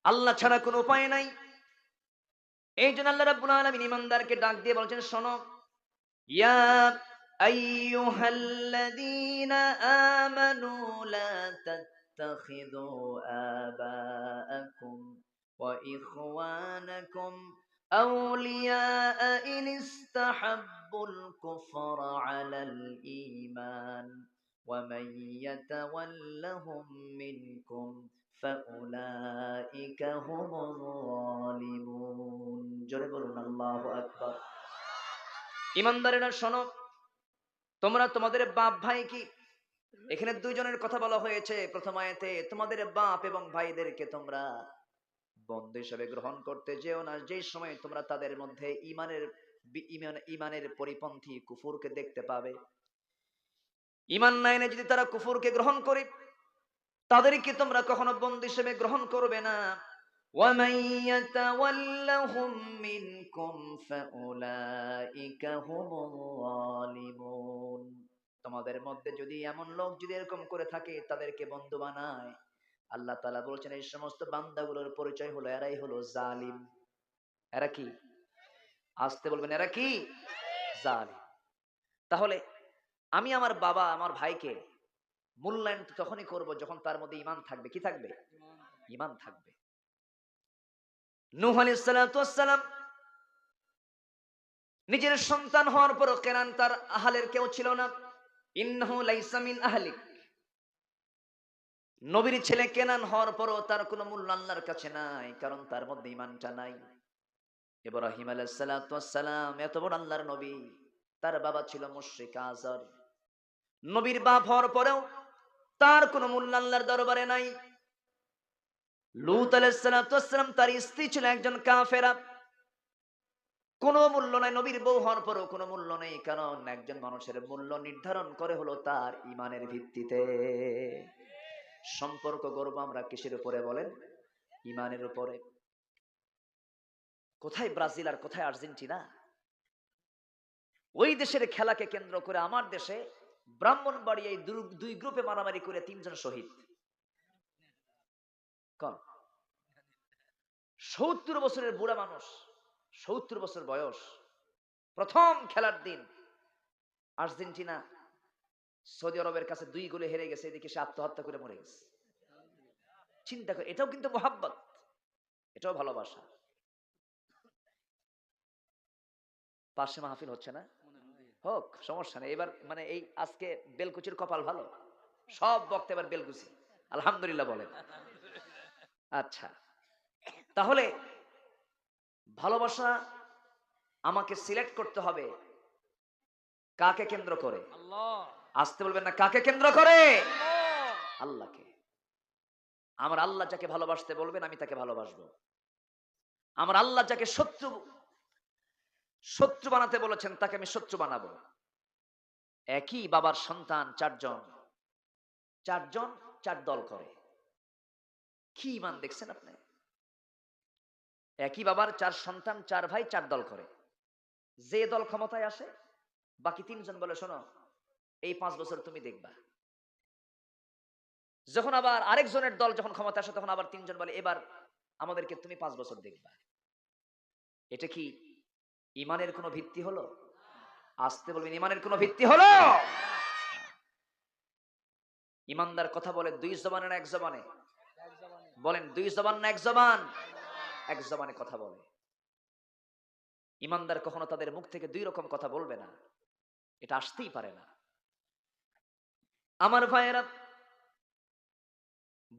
আল্লাহ ছাড়া কোনো উপায় নাই। এই জন্য আল্লাহ রাব্বুল আলামিন ঈমানদারকে ডাক দিয়ে বলছেন, শোনো, ইয়া আইয়ুহাল্লাযীনা আমানু লা তাত্তাখিযু আবাআকুম ওয়া ইখওয়ানাকুম আউলিয়াআ ইন ইসতাহাব্বুল কুফরা আলাল ঈমান ওয়া মান ইয়াতাওয়াল্লাহুম মিনকুম ফাউলাইকা হুমুয যালিমুন। জোরে বলুন আল্লাহু আকবার। ইমানদারেরা শোনো, তোমরা তোমাদের বাপ ভাই কি, এখানে দুইজনের কথা বলা হয়েছে প্রথম আয়াতে। তোমাদের বাপ এবং ভাইদেরকে তোমরা বন্ধু হিসেবে গ্রহণ করতে যেও না, যে সময় তোমরা তাদের মধ্যে ইমানের পরিপন্থী কুফুরকে দেখতে পাবে। ইমান না এনে যদি তারা কুফুরকে গ্রহণ করে, তাদেরকে তোমরা কখনো বন্ধু হিসেবে গ্রহণ করবে না। وَمَن يَتَوَلَّهُم مِّنكُمْ فَأُولَئِكَ هُمُ الظَّالِمُونَ। তোমাদের মধ্যে যদি এমন লোক যদি এরকম করে থাকে, তাদেরকে বন্ধু বানায়, আল্লাহ তাআলা বলছেন এই সমস্ত বান্দাগুলোর পরিচয় হলো এরাই হলো জালিম। এরা কি? আসতে বলবেন, এরা কি? জালিম। তাহলে আমি আমার বাবা আমার ভাইকে মূল্যায়ন তখনই করব যখন তার মধ্যে ঈমান থাকবে। কি থাকবে? ঈমান থাকবে। নূহ আলাইহিস সালাতু ওয়াস সালাম নিজের সন্তান হওয়ার পরও কেনান তার আহলের কেউ ছিল না। ইন্নাহু লাইসা মিন আহলিক। নবীর ছেলে কেনান হওয়ার পরও তার কোনো মূল্য আল্লাহর কাছে নাই, কারণ তার মধ্যে ঈমানটা নাই। ইব্রাহিম আলাইহিস সালাতু ওয়াস সালাম এত বড় আল্লাহর নবী, তার বাবা ছিল মুশরিক আযর। নবীর বাপ হওয়ার পরেও তার কোনো মূল্য আল্লাহর দরবারে নাই। লূত আলাইহিস সালাতু ওয়াস সালাম তার স্ত্রী ছিল একজন কাফেরা, কোনো মূল্য নাই। নবীর বউ হওয়ার পরও কোনো মূল্য নেই, কারণ একজন মানুষের মূল্য নির্ধারণ করে হলো তার ঈমানের ভিত্তিতে। সম্পর্ক গড়ব আমরা কিসের উপরে বলেন? ঈমানের উপরে। কোথায় ব্রাজিল আর কোথায় আর্জেন্টিনা? ওই দেশের খেলাকে কেন্দ্র করে আমার দেশে ব্রাহ্মণবাড়িয়া এই দুই গ্রুপে মারামারি করে ৩ জন শহীদ। কোন ৭০ বছরের বুড়া মানুষ, ৭০ বছর বয়স, প্রথম খেলার দিন আর্জেন্টিনা সৌদি আরবের কাছে ২ গোলে হেরে গেছে, এদিকে সে আত্মহত্যা করে মরে গেছে। চিন্তা করে, এটাও কিন্তু মোহাব্বত, এটাও ভালোবাসা। পাশে মাহফিল হচ্ছে না? হোক, সমস্যা নেই। এবার মানে এই আজকে বেলকুচির কপাল ভালো, সব বক্তা এবার বেলকুচি। আলহামদুলিল্লাহ বলেন। আচ্ছা, তাহলে ভালোবাসা আমাকে সিলেক্ট করতে হবে কাকে কেন্দ্র করে? আসতে বলবেন না, কাকে কেন্দ্র করে? আল্লাহকে। আমার আল্লাহ যাকে ভালোবাসতে বলবেন আমি তাকে ভালোবাসবো। আমার আল্লাহ যাকে শত্রু বানাতে বলেছেন তাকে আমি শত্রু বানাবো। একই বাবার সন্তান ৪ জন, ৪ জন ৪ দল করে। কি ঈমান দেখছেন আপনি? একই বাবার ৪ সন্তান, ৪ ভাই ৪ দল করে। যে দল ক্ষমতায় আসে, বাকি ৩ জন বলে শোনো এই ৫ বছর তুমি দেখবা। যখন আবার আরেকজনের দল যখন ক্ষমতা আসে, তখন আবার ৩ জন বলে এবার আমাদেরকে তুমি ৫ বছর দেখবা। এটা কি ঈমানের কোনো ভিত্তি হলো? আসতে বলবেন, ঈমানের কোনো ভিত্তি হলো? ঈমানদার কথা বলে ২ জবানে না ১ জবানে? বলেন ২ জবান না ১ জবান? ১ জবানে কথা বলে। ঈমানদার কখনো তাদের মুখ থেকে ২ রকম কথা বলবে না, এটা আসতেই পারে না। আমার ভাইয়েরা,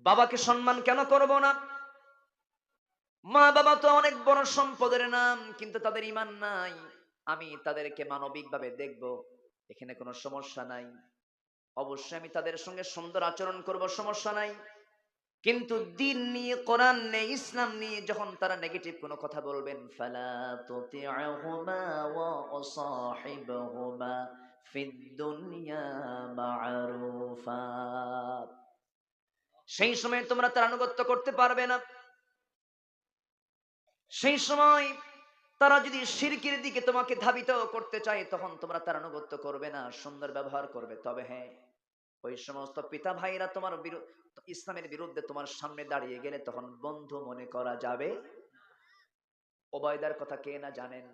বাবাকে সম্মান কেন করব না? মা বাবা তো অনেক বড় সম্পদের নাম, কিন্তু তাদের ঈমান নাই। আমি তাদেরকে মানবিকভাবে দেখব, এখানে কোনো সমস্যা নাই। অবশ্যই আমি তাদের সঙ্গে সুন্দর আচরণ করব, সমস্যা নাই। কিন্তু দ্বীন নিয়ে, কোরআন নিয়ে, ইসলাম নিয়ে যখন তারা নেগেটিভ কোনো কথা বলবেন, ফালা তুতি'হুমা ওয়া সাহিবহুমা ফিদ দুনিয়া মা'রুফা। সেই সময় তোমরা তার আনুগত্য করতে পারবে না। সেই সময় তারা যদি শিরকের দিকে তোমাকে ধাবিত করতে চায়, তখন তোমরা তার আনুগত্য করবে না, সুন্দর ব্যবহার করবে। তবে হ্যাঁ, ওই সমস্ত পিতা ভাইরা তোমার ইসলামের বিরুদ্ধে তোমার সামনে দাঁড়িয়ে গেলে তখন বন্ধু মনে করা যাবে। ওবায়দার কথা কে না জানেন?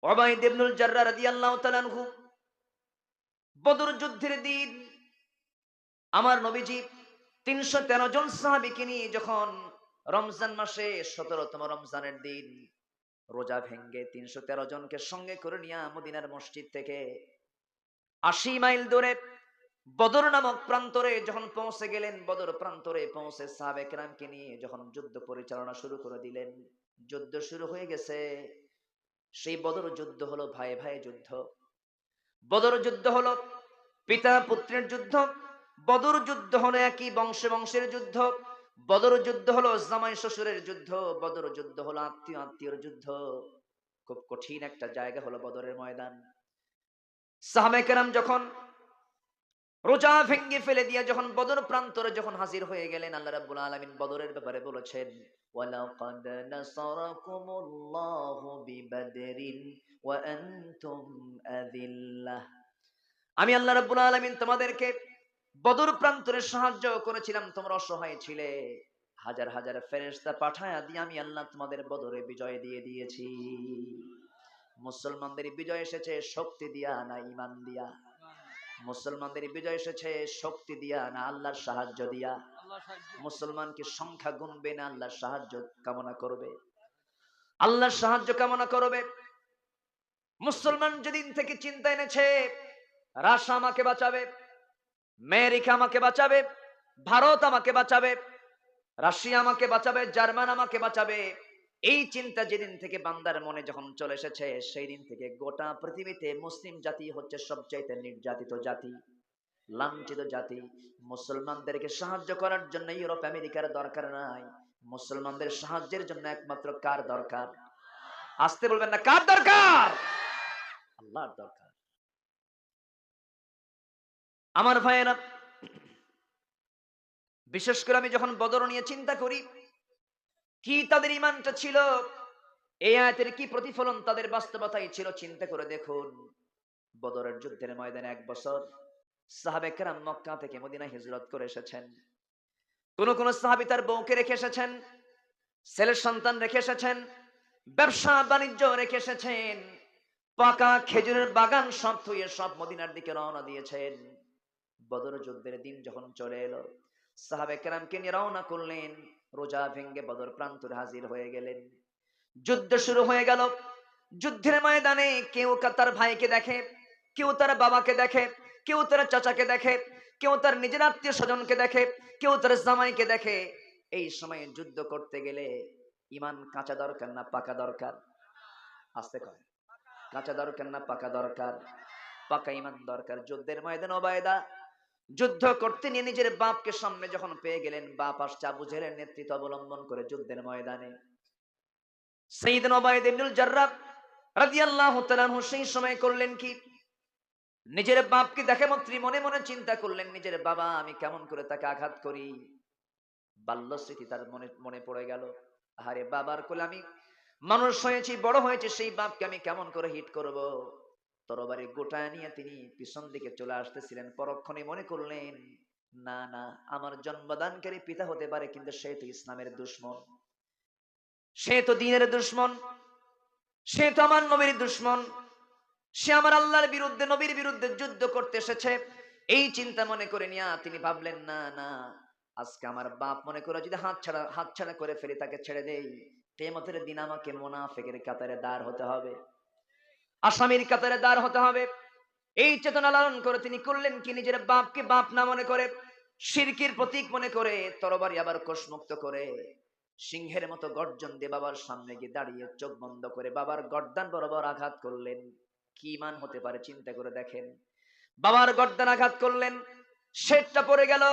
উবাইদ ইবনুল জাররাহ রাদিয়াল্লাহু তাআলা আনহু, বদর যুদ্ধের দিন আমার নবীজি ৩১৩ জন সাহাবীকে নিয়ে যখন রমজান মাসে ১৭তম রমজানের দিন রোজা ভেঙ্গে ৩১৩ জনকে সঙ্গে করে নিয়ে মদিনার মসজিদ থেকে ৮০ মাইল দূরে বদর নামক প্রান্তরে যখন পৌঁছে গেলেন, বদর প্রান্তরে পৌঁছে সাহাবে কেরামকে নিয়ে যখন যুদ্ধ পরিচালনা শুরু করে দিলেন, যুদ্ধ শুরু হয়ে গেছে। সেই বদর যুদ্ধ হলো ভাই ভাই যুদ্ধ, বদর যুদ্ধ হলো পিতা পুত্রের যুদ্ধ, বদর যুদ্ধ হলো একই বংশে বংশের যুদ্ধ, বদর যুদ্ধ হলো জামাই শ্বশুরের যুদ্ধ, বদর যুদ্ধ হলো আত্মীয় আত্মীয়র যুদ্ধ। খুব কঠিন একটা জায়গা হলো বদরের ময়দান। সাহাবে কেরাম যখন রোজা ভেঙ্গে ফেলে দিয়ে যখন বদর প্রান্তরে যখন হাজির হয়ে গেলেন, আল্লাহ রাব্বুল আলামিন বদরের ব্যাপারে বলেছেন, ওয়ালাকাদ নাসারাকুমুল্লাহু বিবাদরিন ওয়া আনতুম আযিল্লাহ। আমি আল্লাহ রাব্বুল আলামিন তোমাদেরকে বদর প্রান্তরে সাহায্য করেছিলাম, তোমরা অসহায় ছিলে, হাজার হাজার ফেরেশতা পাঠায়া দিয়ে আমি আল্লাহ তোমাদের বদরে বিজয় দিয়ে দিয়েছি। মুসলমানদের বিজয় এসেছে শক্তি দিয়া না ঈমান দিয়া? মুসলমানদের বিজয় এসেছে শক্তি দিয়া না আল্লাহর সাহায্য দিয়া? মুসলমান কি সংখ্যা গুনবে না আল্লাহর সাহায্য কামনা করবে? আল্লাহর সাহায্য কামনা করবে। মুসলমান যেদিন থেকে চিন্তা এনেছে রাশিয়া আমাকে বাঁচাবে, আমেরিকা আমাকে বাঁচাবে, ভারত আমাকে বাঁচাবে, রাশিয়া আমাকে বাঁচাবে, জার্মান আমাকে বাঁচাবে, এই চিন্তা যেদিন থেকে বান্দার মনে যখন চলে এসেছে, সেই দিন থেকে গোটা পৃথিবীতে মুসলিম জাতি হচ্ছে সবচাইতে নির্যাতিত জাতি, লাঞ্ছিত জাতি। মুসলমানদেরকে সাহায্য করার জন্য ইউরোপ আমেরিকার দরকার নাই, মুসলমানদের সাহায্যের জন্য একমাত্র কার দরকার? আসতে বলবেন না, কার দরকার? আল্লাহর দরকার। আমার ভাইয়েরা, বিশেষ করে আমি যখন বদর নিয়ে চিন্তা করি, কি তাদের ঈমানটা ছিল, এই আয়াতের কি প্রতিফলন তাদের বাস্তবতায় ছিল, চিন্তা করে দেখুন। বদরের যুদ্ধের ময়দানে ১ বছর সাহাবে কেরাম মক্কা থেকে মদিনায় হিজরত করে এসেছেন। কোন কোন সাহাবী তার বউকে রেখে এসেছেন, ছেলের সন্তান রেখে এসেছেন, ব্যবসা বাণিজ্য রেখে এসেছেন, পাকা খেজুরের বাগান সব থুয়ে সব মদিনার দিকে রওনা দিয়েছেন। বদর যুদ্ধের দিন যখন চলে এলো, সাহাবে কেরামকে নিয়ে রওনা করলেন, রোজা ভেঙ্গে বদর প্রান্তরে হাজির হয়ে গেলেন। যুদ্ধ শুরু হয়ে গেল। যুদ্ধের ময়দানে কেউ তার ভাইকে দেখে, কেউ তার বাবাকে দেখে, কেউ তার চাচাকে দেখে, কেউ তার নিজের আত্মীয় স্বজনকে দেখে, কেউ তার জামাইকে দেখে। এই সময়ে যুদ্ধ করতে গেলে ঈমান কাঁচা দরকার না পাকা দরকার? আসতে কয়, কাঁচা দরকার না পাকা দরকার? পাকা ঈমান দরকার। যুদ্ধের ময়দানে উবাইদা যুদ্ধ করতে নিয়ে নিজের বাপকে সামনে যখন পেয়ে গেলেন, বাপ আসছে আবু জেহেলের নেতৃত্ব অবলম্বন করে যুদ্ধের ময়দানে। সাইয়েদনা উবাইদ ইবনুল জাররাহ রাদিয়াল্লাহু তাআলা আনহু সেই সময় করলেন কি, নিজের বাপকে দেখে মাত্রই মনে মনে চিন্তা করলেন, নিজের বাবা, আমি কেমন করে তাকে আঘাত করি। বাল্য স্মৃতি তার মনে মনে পড়ে গেল। আরে বাবার কোলে আমি মানুষ হয়েছি, বড় হয়েছে, সেই বাপকে আমি কেমন করে হিট করব। তরবারি গোটায় নিয়ে তিনি পিছন দিকে চলে আসতেছিলেন, পরক্ষণে মনে করলেন, না না, আমার জন্মদানকারী পিতা হতে পারে, কিন্তু সে তো ইসলামের দুশমন, সে তো দ্বীনের দুশমন, সে তো আমার নবীর দুশমন, সে আমার আল্লাহর বিরুদ্ধে, নবীর বিরুদ্ধে যুদ্ধ করতে এসেছে। এই চিন্তা মনে করে নিয়া তিনি ভাবলেন, না না, আজকে আমার বাপ মনে করে যদি হাতছাড়া করে ফেলি, তাকে ছেড়ে দেই, কিয়ামতের দিন আমাকে মুনাফিকের কাতারে দাঁড় হতে হবে, আসামির কাতারে দাঁড় হতে হবে। এই চেতনা লালন করে তিনি করলেন কি, নিজের বাপকে বাপ না মনে করে, শিরকের প্রতীক মনে করে, তরবারি আবার কোষমুক্ত করে সিংহের মতো গর্জন দিয়ে বাবার সামনে গিয়ে দাঁড়িয়ে চোখ বন্ধ করে বাবার গর্দান বরাবর আঘাত করলেন। কি ঈমান হতে পারে চিন্তা করে দেখেন। বাবার গর্দান আঘাত করলেন, শেরটা পড়ে গেল,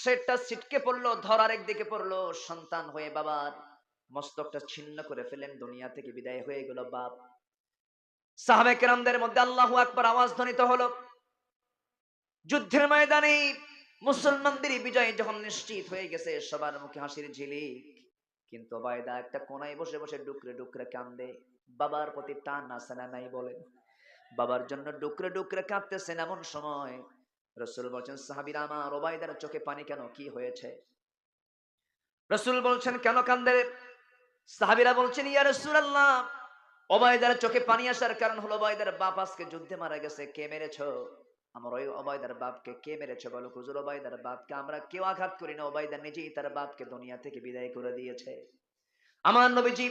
শেরটা ছিটকে পড়লো, ধরার একদিকে পড়লো, সন্তান হয়ে বাবার মস্তকটা ছিন্ন করে ফেলেন, দুনিয়া থেকে বিদায় হয়ে গেল বাপ। সাহাবে কেরামদের মধ্যে আল্লাহু আকবার আওয়াজ ধ্বনিত হলো। যুদ্ধের ময়দানে মুসলমানদের বিজয় যখন নিশ্চিত হয়ে গেছে, সবার মুখে হাসির ঝিলিক, কিন্তু উবাইদা একটা কোনায় বসে বসে ডুকরে ডুকরে কান্দে। বাবার প্রতি টান আছে না নাই বলেন? বাবার জন্য ডুকরে ডুকরে কাঁদতেছেন। এমন সময় রাসূল বলছেন, সাহাবীরা আমার, ওবায়দার চোখে পানি কেন, কি হয়েছে? রাসূল বলছেন, কেন কান্দে? সাহাবীরা বলছেন, ইয়া রাসূলুল্লাহ, ওবায়দার চোখে পানি আসার কারণ হলো ওবায়দার বাপ আজকে যুদ্ধে মারা গেছে। কে মেরেছো? আমার ওই ওবায়দার বাপকে কে মেরেছে বলো? হুজুর, ওবায়দার বাপকে আমরা কেউ আঘাত করি না, ওবায়দা নিজেই তার বাপকে দুনিয়া থেকে বিদায় করে দিয়েছে। আমার নবীজি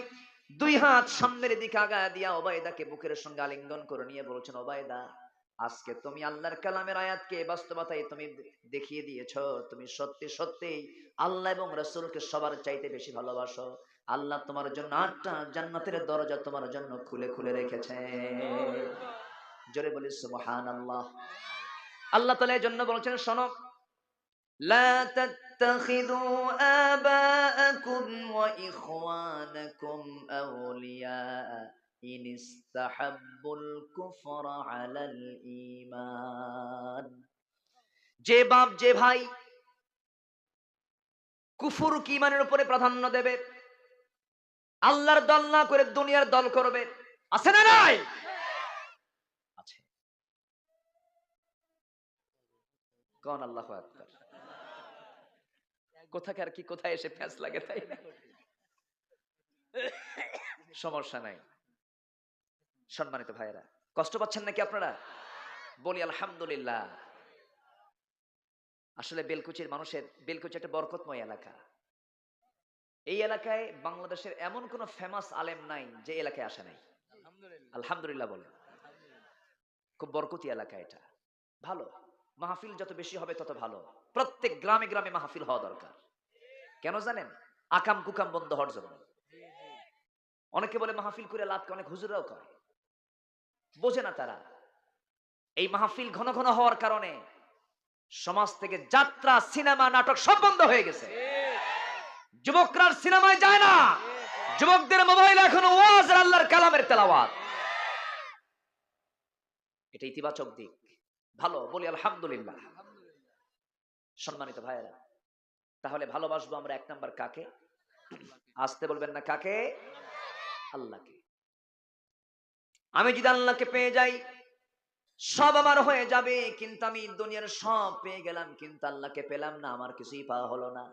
দুই হাত সামনের দিকে আগায় দিয়া ওবায়দাকে বুকের সঙ্গে আলিঙ্গন করে নিয়ে বলছেন, ওবায়দা, আজকে তুমি আল্লাহর কালামের আয়াতকে বাস্তবতায় তুমি দেখিয়ে দিয়েছো। তুমি সত্যি সত্যি আল্লাহ এবং রাসূলকে সবার চাইতে বেশি ভালোবাসো। আল্লাহ তোমার জন্য 8টা জান্নাতের দরজা তোমার জন্য খুলে খুলে রেখেছে। জোরে বলি সুবহানাল্লাহ। আল্লাহ তাআলা এর জন্য বলছেন, শোনো, লা তাত্তাখিযু আবাআকুম ওয়া ইখওয়ানাকুম আউলিয়া ইন ইসতাহাব্বুল কুফরা আলাল ঈমান। যে বাপ যে ভাই কুফর কি ঈমানের উপরে প্রাধান্য দেবে, আল্লাহর দল না করে দুনিয়ার দল করবে, আছে না নাই? আছে। কোন আল্লাহু আকবার। কোথাকার কি কোথায় এসে ফ্যাস লাগে, তাই না? সমস্যা নাই। সম্মানিত ভাইয়েরা, কষ্ট পাচ্ছেন নাকি আপনারা? বলি আলহামদুলিল্লাহ। আসলে বেলকুচির মানুষের, বেলকুচি একটা বরকতময় এলাকা। এই এলাকায় বাংলাদেশের এমন কোন ফেমাস আলেম নাই যে এলাকায় আসে নাই। আলহামদুলিল্লাহ বলে। খুব বরকতি এলাকা এটা। ভালো। মাহফিল যত বেশি হবে তত ভালো। প্রত্যেক গ্রামে গ্রামে মাহফিল হওয়া দরকার। কেন জানেন? আকাম কুকাম বন্ধ হওয়ার জন্য। অনেকে বলে মাহফিল করে লাভ, অনেক হুজুরাও করে, বোঝে না তারা। এই মাহফিল ঘন ঘন হওয়ার কারণে সমাজ থেকে যাত্রা, সিনেমা, নাটক সব বন্ধ হয়ে গেছে। যুবকরা সিনেমায় যায় না, যুবকদের মোবাইল এখন ওয়াজ আর আল্লাহর কালামের তেলাওয়াত। এটা ইতিবাচক দিক, ভালো। বলি আলহামদুলিল্লাহ। সম্মানিত ভাইয়েরা, তাহলে ভালোবাসবো আমরা এক নাম্বার কাকে? আসতে বলবেন না, কাকে? আল্লাহকে। আমি যদি আল্লাহকে পেয়ে যাই সব আমার হয়ে যাবে, কিন্তু আমি দুনিয়ার সব পেয়ে গেলাম কিন্তু আল্লাহকে পেলাম না, আমার কিছুই পাওয়া হলো না।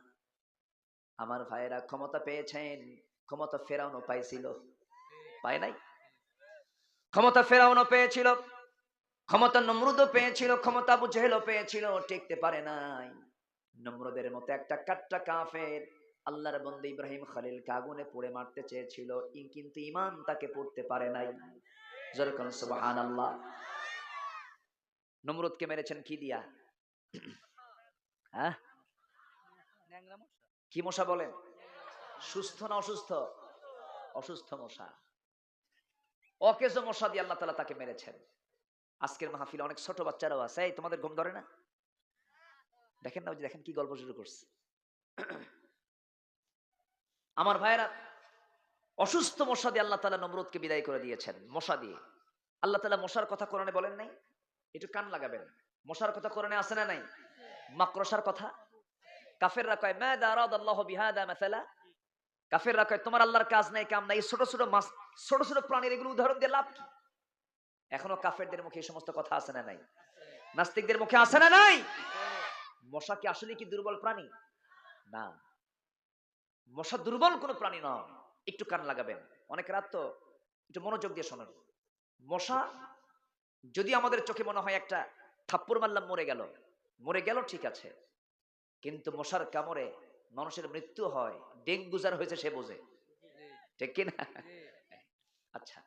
আমার ভাইয়েরা, ক্ষমতা পেয়েছেন, ক্ষমতা ফেরাউনও পাইছিল, পায় নাই? ক্ষমতা ফেরাউনও পেয়েছিল, ক্ষমতা নমরুদও পেয়েছিল, ক্ষমতা আবু জেহেলও পেয়েছিল, টিকতে পারে নাই। নমরুদের মতো একটা কাট্টা কাফের আল্লাহর বন্দী ইব্রাহিম খলিলকে আগুনে পুড়ে মারতে চেয়েছিল, কিন্তু ঈমান তাকে পড়তে পারে নাই। জোরে বলুন সুবহানাল্লাহ। নমরুদকে মেরেছেন কি দিয়া? হ্যাঁ, কি মশা বলেন? সুস্থ না অসুস্থ? অসুস্থ মশা, অকেজো মশা দিয়ে আল্লাহ তাআলা তাকে মেরেছেন। আজকের মাহফিলে অনেক ছোট বাচ্চারাও আছে। এই তোমাদের ঘুম ধরে না? দেখেন না, ওই যে দেখেন কি গল্প শুরু করছে। আমার ভাইয়েরা, অসুস্থ মশা দিয়ে আল্লাহ তাআলা নমরুদকে বিদায় করে দিয়েছেন। মশা দিয়ে আল্লাহ তাআলা মশার কথা কোরআনে বলেন নাই? একটু কান লাগাবেন। মশার কথা কোরআনে আছে না নাই? মাকড়সার কথা। কাফেররা কয় মাযা আরাদাল্লাহু বিহাযা মাসালা। কাফেররা কয় তোমার আল্লাহর কাজ নাই, কাম নাই, ছোট ছোট মাছ, ছোট ছোট প্রাণীর এগুলো উদাহরণ দিয়ে লাভ কি? এখনো কাফেরদের মুখে এই সমস্ত কথা আছে না নাই? নাস্তিকদের মুখে আছে না নাই? মশা কি আসলে কি দুর্বল প্রাণী? না, মশা দুর্বল কোন প্রাণী নয়। একটু কান লাগাবেন। অনেক রাত তো, একটু মনোযোগ দিয়ে শোনেন। মশা যদি আমাদের চোখে মনে হয় একটা থাপ্পড় মারলাম মরে গেল, মরে গেল, ঠিক আছে, কিন্তু মশার কামড়ে মানুষের মৃত্যু হয়, ডেঙ্গু যার হয়েছে সে বোঝে, ঠিক কিনা? আচ্ছা,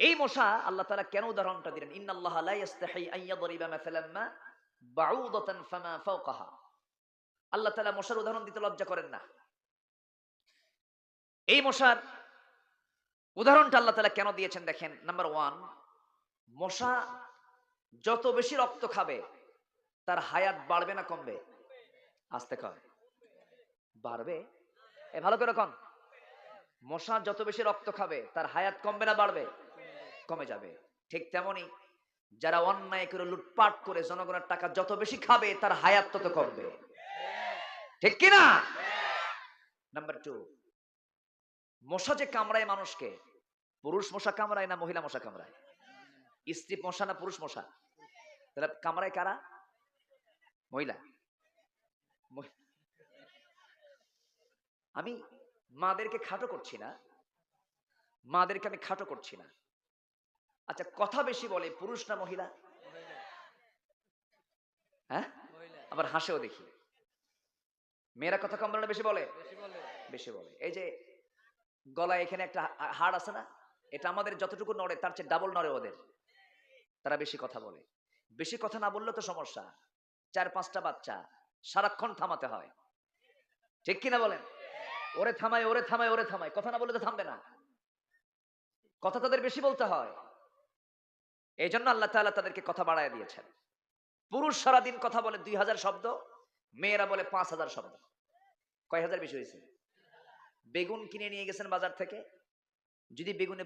এই মশা আল্লাহ তাআলা কেন উদাহরণটা দিলেন? ইন্নাল্লাহা লা ইস্তাহি আন ইয়াদরিবা মাসালাম মা বাউদাতান ফামা ফাওকাহা। আল্লাহ তাআলা মশার উদাহরণ দিতে লজ্জা করেন না। এই মশার উদাহরণটা আল্লাহ তাআলা কেন দিয়েছেন দেখেন। নাম্বার 1, মশা যত বেশি রক্ত খাবে তার হায়াত বাড়বে না কমবে? আস্তে কয়, বাড়বে। এ ভালো করে কন। মশা যত বেশি রক্ত খাবে তার হায়াত কমবে না বাড়বে? কমে যাবে। ঠিক তেমনি যারা অন্যায় করে লুটপাট করে জনগণের টাকা যত বেশি খাবে তার হায়াত তত কমবে, ঠিক কিনা? নাম্বার 2, মশা যে কামড়ায় মানুষকে, পুরুষ মশা কামড়ায় না মহিলা মশা কামড়ায়? স্ত্রী মশা না পুরুষ মশা? তাহলে কামড়ায় কারা? মহিলা। আমি মাদেরকে খাটো করছি না, মাদেরকে আমি খাটো করছি না। আচ্ছা, কথা বেশি বলে পুরুষ না মহিলা? হ্যাঁ, আবার হাসেও দেখি। মেয়েরা কথা কম বলে না বেশি বলে? বেশি বলে। এই যে গলায় এখানে একটা হাড় আছে না, এটা আমাদের যতটুকু নড়ে তার চেয়ে ডাবল নড়ে ওদের। তারা বেশি কথা বলে। বেশি কথা না বললে তো সমস্যা। 4-5টা বাচ্চা সারাক্ষণ থামাতে হয়, ঠিক কিনা বলেন? ওরে থামায়, ওরে থামায়, ওরে থামায়, কথা না বললে তো থামবে না। কথা তাদের বেশি বলতে হয়। এই জন্য আল্লাহ তাআলা তাদেরকে কথা বাড়ায় দিয়েছেন। পুরুষ সারাদিন কথা বলে 2000 শব্দ, মেয়েরা বলে 5000 শব্দ। কয় হাজার বেশি হয়েছে? বেগুন কিনে নিয়ে গেছেন বাজার থেকে, যদি বেগুনে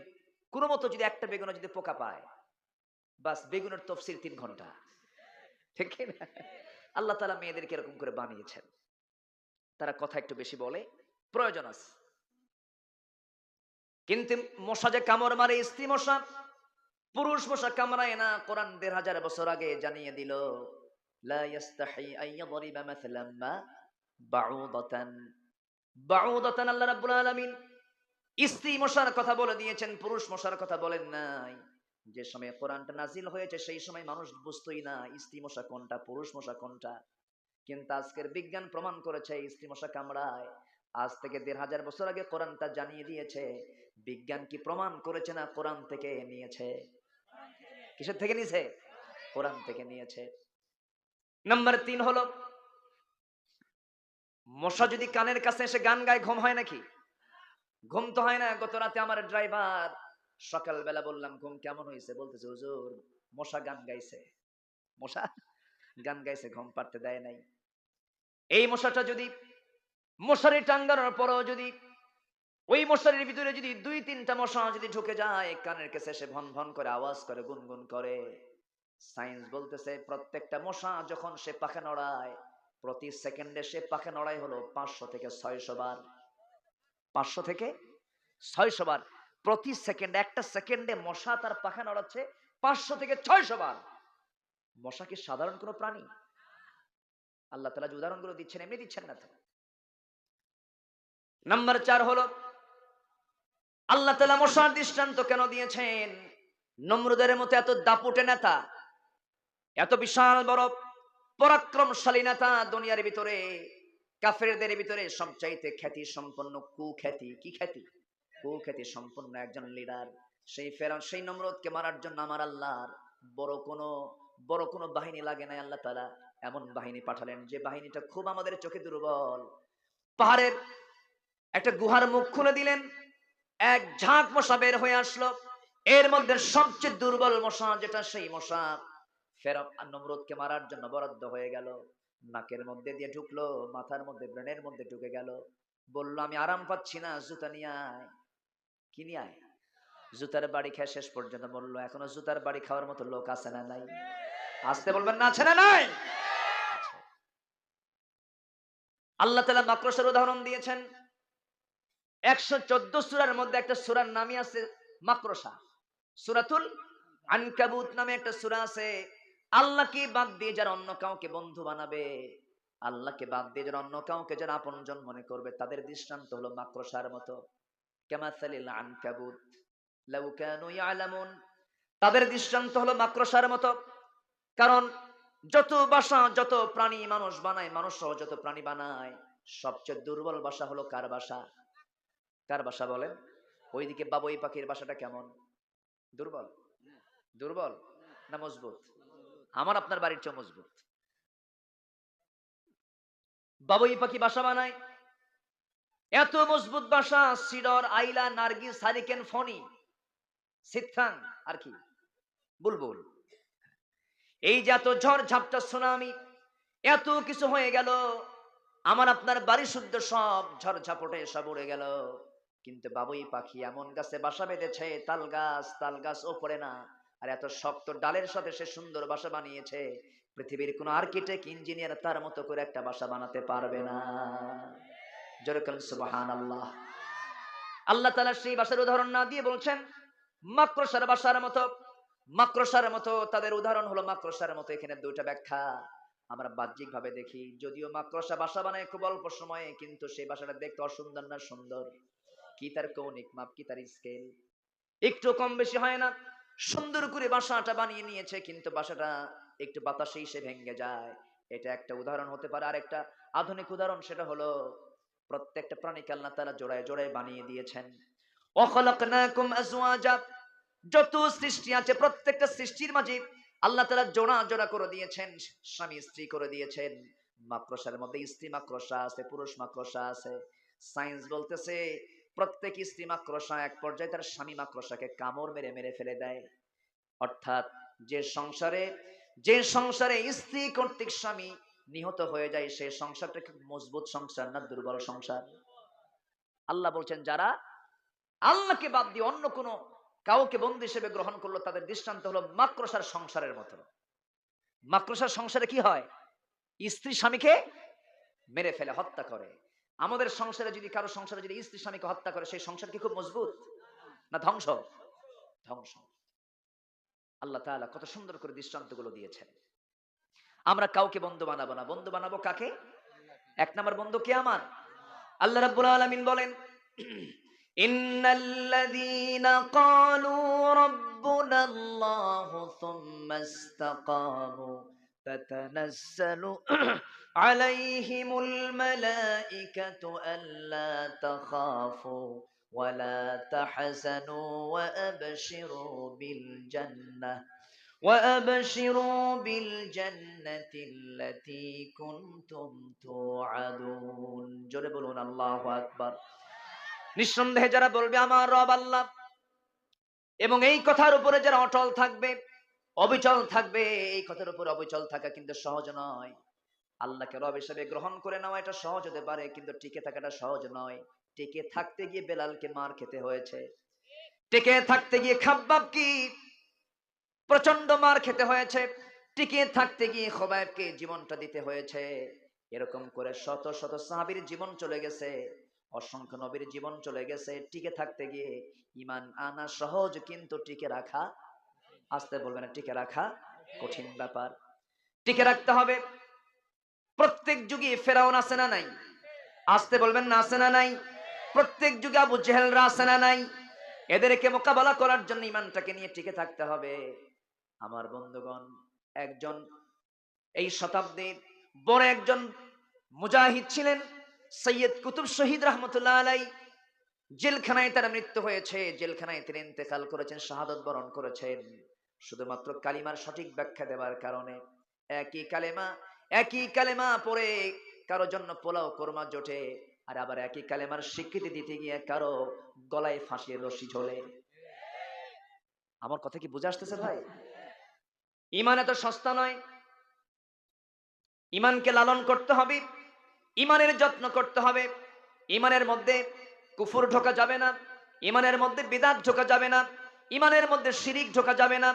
কোনো মতো যদি একটা বেগুনে যদি পোকা পায়, বাস বেগুনের তফসির 3 ঘন্টা, ঠিক কিনা? আল্লাহ তাআলা মেয়েদেরকে এরকম করে বানিয়েছেন। তারা কথা একটু বেশি বলে, প্রয়োজন আছে। কিন্তু মশা যে কামড় মারে, স্ত্রী মশা, পুরুষ মশা কামড়ায় না। কোরআন 1500 বছর আগে জানিয়ে দিল, লা ইস্তাহি আইয়াদরিবা মাসালাম মা বাউদাতান। বাউদাতান আল্লাহ রাব্বুল আলামিন স্ত্রী মশার কথা বলে দিয়েছেন, পুরুষ মশার কথা বলেন নাই। যে সময় কোরআনটা নাজিল হয়েছে সেই সময় মানুষ বুঝতোই না স্ত্রী মশা কোনটা, পুরুষ মশা কোনটা। কিন্তু আজকের বিজ্ঞান প্রমাণ করেছে স্ত্রী মশা কামড়ায়। আজ থেকে 1500 বছর আগে কোরআনটা জানিয়ে দিয়েছে। বিজ্ঞান কি প্রমাণ করেছে না কোরআন থেকে নিয়েছে? কিসের থেকে নিয়েছে? কোরআন থেকে নিয়েছে। নাম্বার 3 হলো, মশা যদি কানের কাছে এসে গান গায়, ঘুম হয় নাকি? ঘুম তো হয় না। গত রাতে আমার ড্রাইভার সকালবেলা বললাম ঘুম কেমন হয়েছে, বলতেছে হুজুর মশা গান গাইছে। মশা গান গাইছে, ঘুম পাড়তে দেয় নাই। এই মশাটা যদি মশারি টাঙ্গানোর পরও যদি ওই মশারির ভিতরে যদি 2-3টা মশা যদি ঢুকে যায়, কানের কাছে এসে ভন ভন করে আওয়াজ করে, গুনগুন করে, সায়েন্স বলতেছে প্রত্যেকটা মশা যখন সে পাখা নড়ায়, প্রতি সেকেন্ডে সে পাখা নড়ায় হলো 500 থেকে 600 বার। 500 থেকে 600 বার প্রতি সেকেন্ডে। একটা সেকেন্ডে মশা তার পাখা নড়াচ্ছে 500 থেকে 600 বার। মশা কি সাধারণ কোনো প্রাণী? আল্লাহ তাআলা যে উদাহরণগুলো দিচ্ছেন এমনি দিচ্ছেন না তো। নাম্বার 4 হলো, আল্লাহ তাআলা মশার দৃষ্টান্ত কেন দিয়েছেন? নমরুদের মতো এত দাপুটে নেতা, এত বিশাল বড় পরাক্রমশালী নেতা দুনিয়ার ভিতরে, কাফেরদের ভিতরে সবচাইতে খ্যাতি সম্পন্ন, কুখ্যাতি, কি খ্যাতি? কুখ্যাতি সম্পন্ন একজন লিডার। সেই ফেরাউন, সেই নমরুদকে মারার জন্য আমার আল্লাহর বড় কোনো বাহিনী লাগে নাই। আল্লাহ তাআলা এমন বাহিনী পাঠালেন যে বাহিনীটা খুব আমাদের চোখে দুর্বল। পাহাড়ের একটা গুহার মুখ খুলে দিলেন, এক ঝাঁক মশা বের হয়ে আসলো। এর মধ্যে সবচেয়ে দুর্বল মশা যেটা, সেই মশা ফেরাউন নমরুদকে মারার জন্য বরাদ্দ হয়ে গেল। নাকের মধ্যে দিয়ে ঢুকলো, মাথার মধ্যে, ব্রেনের মধ্যে ঢুকে গেল। বলল আমি আরাম পাচ্ছি না, জুতা নিয়ে আয়। কি নিয়ে আয়? জুতার বাড়ি খেয়ে শেষ পর্যন্ত বললো এখনো জুতার বাড়ি খাওয়ার মতো লোক আছে না নাই? আসতে বলবেন না, আছে না নাই? আল্লাহ তাআলা মাকড়সার উদাহরণ দিয়েছেন। 114 সূরার মধ্যে একটা সূরার নামই আছে মাকড়সা। সূরাতুল আনকাবুত নামে একটা সূরা আছে। আল্লাহকে বাদ দিয়ে যারা অন্য কাউকে বন্ধু বানাবে, আল্লাহকে বাদ দিয়ে যারা অন্য কাউকে যারা আপনজন মনে করবে, তাদের দৃষ্টান্ত হলো মাকড়সার মতো। কামাসালিল আনকাবুত লাউ কানু ইয়ালামুন। তাদের দৃষ্টান্ত হলো মাকড়সার মতো। কারণ যত বাসা, যত প্রাণী মানুষ বানায়, মানুষ সহ যত প্রাণী বানায়, সবচেয়ে দুর্বল বাসা হলো কার বাসা? কার বাসা বলেন? ওইদিকে বাবুই পাখির বাসাটা কেমন? দুর্বল? দুর্বল না মজবুত? আমার আপনার বাড়ির চেয়ে মজবুত। বাবুই পাখি বাসা বানায়, এত মজবুত বাসা, সিডর, আইলা, নার্গিস, হারিকেন, ফনি, সিথান, আর কি বুলবুল। এই যে এত ঝড় ঝাপটা, সুনামি, এত কিছু হয়ে গেল, আমার আপনার বাড়ি শুদ্ধ সব ঝড় ঝাপটে সব উড়ে গেল। কিন্তু বাবুই পাখি এমন গাছে বাসা বেঁধেছে, তাল গাছ ওপরে না, আর এত শক্ত ডালের সাথে সে সুন্দর বাসা বানিয়েছে। পৃথিবীর কোন আর্কিটেক্ট, ইঞ্জিনিয়ার তার মতো করে একটা বাসা বানাতে পারবে না। জোরে বলেন সুবহানাল্লাহ। আল্লাহ তাআলা সেই বাসার উদাহরণ না দিয়ে বলছেন মাকড়সার বাসার মতো। মাকড়সার মতো, তাদের উদাহরণ হলো মাকড়সার মতো। এখানে দুইটা ব্যাখ্যা। আমরা বাহ্যিক ভাবে দেখি, যদিও মাকড়সা বাসা বানায় খুব অল্প সময়ে, কিন্তু সেই বাসাটা দেখতে অসুন্দর না সুন্দর? কি তার কৌণিক মাপ, কি তার স্কেল একটু কম বেশি হয় না? সুন্দর করে বাসাটা বানিয়ে নিয়েছে, কিন্তু বাসাটা একটু বাতাসে এসে ভেঙে যায়। এটা একটা উদাহরণ হতে পারে। আর একটা আধুনিক উদাহরণ, সেটা হলো প্রত্যেকটা প্রাণীকে আল্লাহ তাআলা জোড়ায় জোড়ায় বানিয়ে দিয়েছেন। ওয়াখালাকনাকুম আজওয়াজা, যত সৃষ্টি আছে প্রত্যেকটা সৃষ্টির মাঝে আল্লাহ তাআলা জোড়া জোড়া করে দিয়েছেন, স্বামী স্ত্রী করে দিয়েছেন। মাকড়সার মধ্যে স্ত্রী মাকড়সা আছে, পুরুষ মাকড়সা আছে। সায়েন্স বলতেছে প্রত্যেক স্ত্রী মাকড়সা এক পর্যায়ে তার স্বামী মাকড়সাকে কামড় মেরে মেরে ফেলে দেয়। অর্থাৎ যে সংসারে স্ত্রী কর্তৃক স্বামী নিহত হয়ে যায়, সেই সংসারটা খুব মজবুত সংসার না দুর্বল সংসার? আল্লাহ বলছেন যারা আল্লাহকে বাদ দিয়ে অন্য কোন কাউকে বন্ধু হিসেবে গ্রহণ করলো, তাদের দৃষ্টান্ত হলো মাকড়সার সংসারের মতো। মাকড়সার সংসারে কি হয়? স্ত্রী স্বামীকে মেরে ফেলে, হত্যা করে। আমাদের সংসারে যদি কারো সংসারে যদি স্ত্রী স্বামীকে হত্যা করে, সেই সংসার কি খুব মজবুত না ধ্বংস? ধ্বংস। আল্লাহ তাআলা কত সুন্দর করে দৃষ্টান্তগুলো দিয়েছেন। আমরা কাউকে বন্ধু বানাবো না। বন্ধু বানাবো কাকে? এক নম্বর বন্ধু কে? আমার আল্লাহ রাব্বুল আলামিন বলেন, ইন্নাল্লাযীনা ক্বালু রাব্বুনাল্লাহু সুম্মা ইসতাকামু তাতানাজ্জালু আলাইহিমুল মালাঈকাতু আল্লা তাখাফু ওয়া লা তাহজানু ওয়া আবশিরু বিল জান্নাহ وَأَبْشِرُوا بِالْجَنَّةِ الَّتِي كُنتُمْ تُوعَدُونَ। জোরে বলুন আল্লাহু আকবার। নিঃসন্দেহে যারা বলবে আমার রব আল্লাহ, এবং এই কথার উপরে যারা অটল থাকবে, অবিচল থাকবে, এই কথার উপরে অবিচল থাকা কিন্তু সহজ নয়। আল্লাহকে রব হিসেবে গ্রহণ করে নেওয়া এটা সহজ হতে পারে, কিন্তু টিকে থাকাটা সহজ নয়। টিকে থাকতে গিয়ে বেলালকে মার খেতে হয়েছে। টিকে থাকতে গিয়ে খাব্বাব কি প্রচন্ড মার খেতে হয়েছে। টিকে থাকতে গিয়ে খোবাইবকে জীবনটা দিতে হয়েছে। এরকম করে শত শত সাহাবীর জীবন চলে গেছে, অসংখ্য নবীর জীবন চলে গেছে টিকে থাকতে গিয়ে। ঈমান আনা সহজ, কিন্তু টিকে রাখা, আসতে বলবেন, টিকে রাখা কঠিন ব্যাপার। টিকে রাখতে হবে। প্রত্যেক যুগে ফেরাউন আছে না নাই? আসতে বলবেন না, আছে না নাই? প্রত্যেক যুগে আবু জেহেলরা আছে না নাই? এদেরকে মোকাবেলা করার জন্য ঈমানটাকে নিয়ে টিকে থাকতে হবে। আমার বন্ধুগণ, একজন এই শতাব্দীর বড় একজন মুজাহিদ ছিলেন সৈয়দ কুতুব শহীদ রাহমাতুল্লাহ আলাইহি। জেলখানায় তার মৃত্যু হয়েছে, জেলখানায় তিনি ইন্তেকাল করেছেন, শাহাদাত বরণ করেছেন, শুধুমাত্র কালিমার সঠিক ব্যাখ্যা দেওয়ার কারণে। একই কালেমা পড়ে কারো জন্য পোলাও কোরমা জোটে, আর আবার একই কালেমার স্বীকৃতি দিতে গিয়ে কারো গলায় ফাঁসির রশি ঝোলে। আমার কথা কি বুঝে আসতেছে ভাই? ঈমান এত সস্তা নয়। ঈমানকে লালন করতে হবে, ঈমানের যত্ন করতে হবে। ঈমানের মধ্যে কুফর ঢোকা যাবে না, ঈমানের মধ্যে বিদআত ঢোকা যাবে না, ঈমানের মধ্যে শিরিক ঢোকা যাবে না,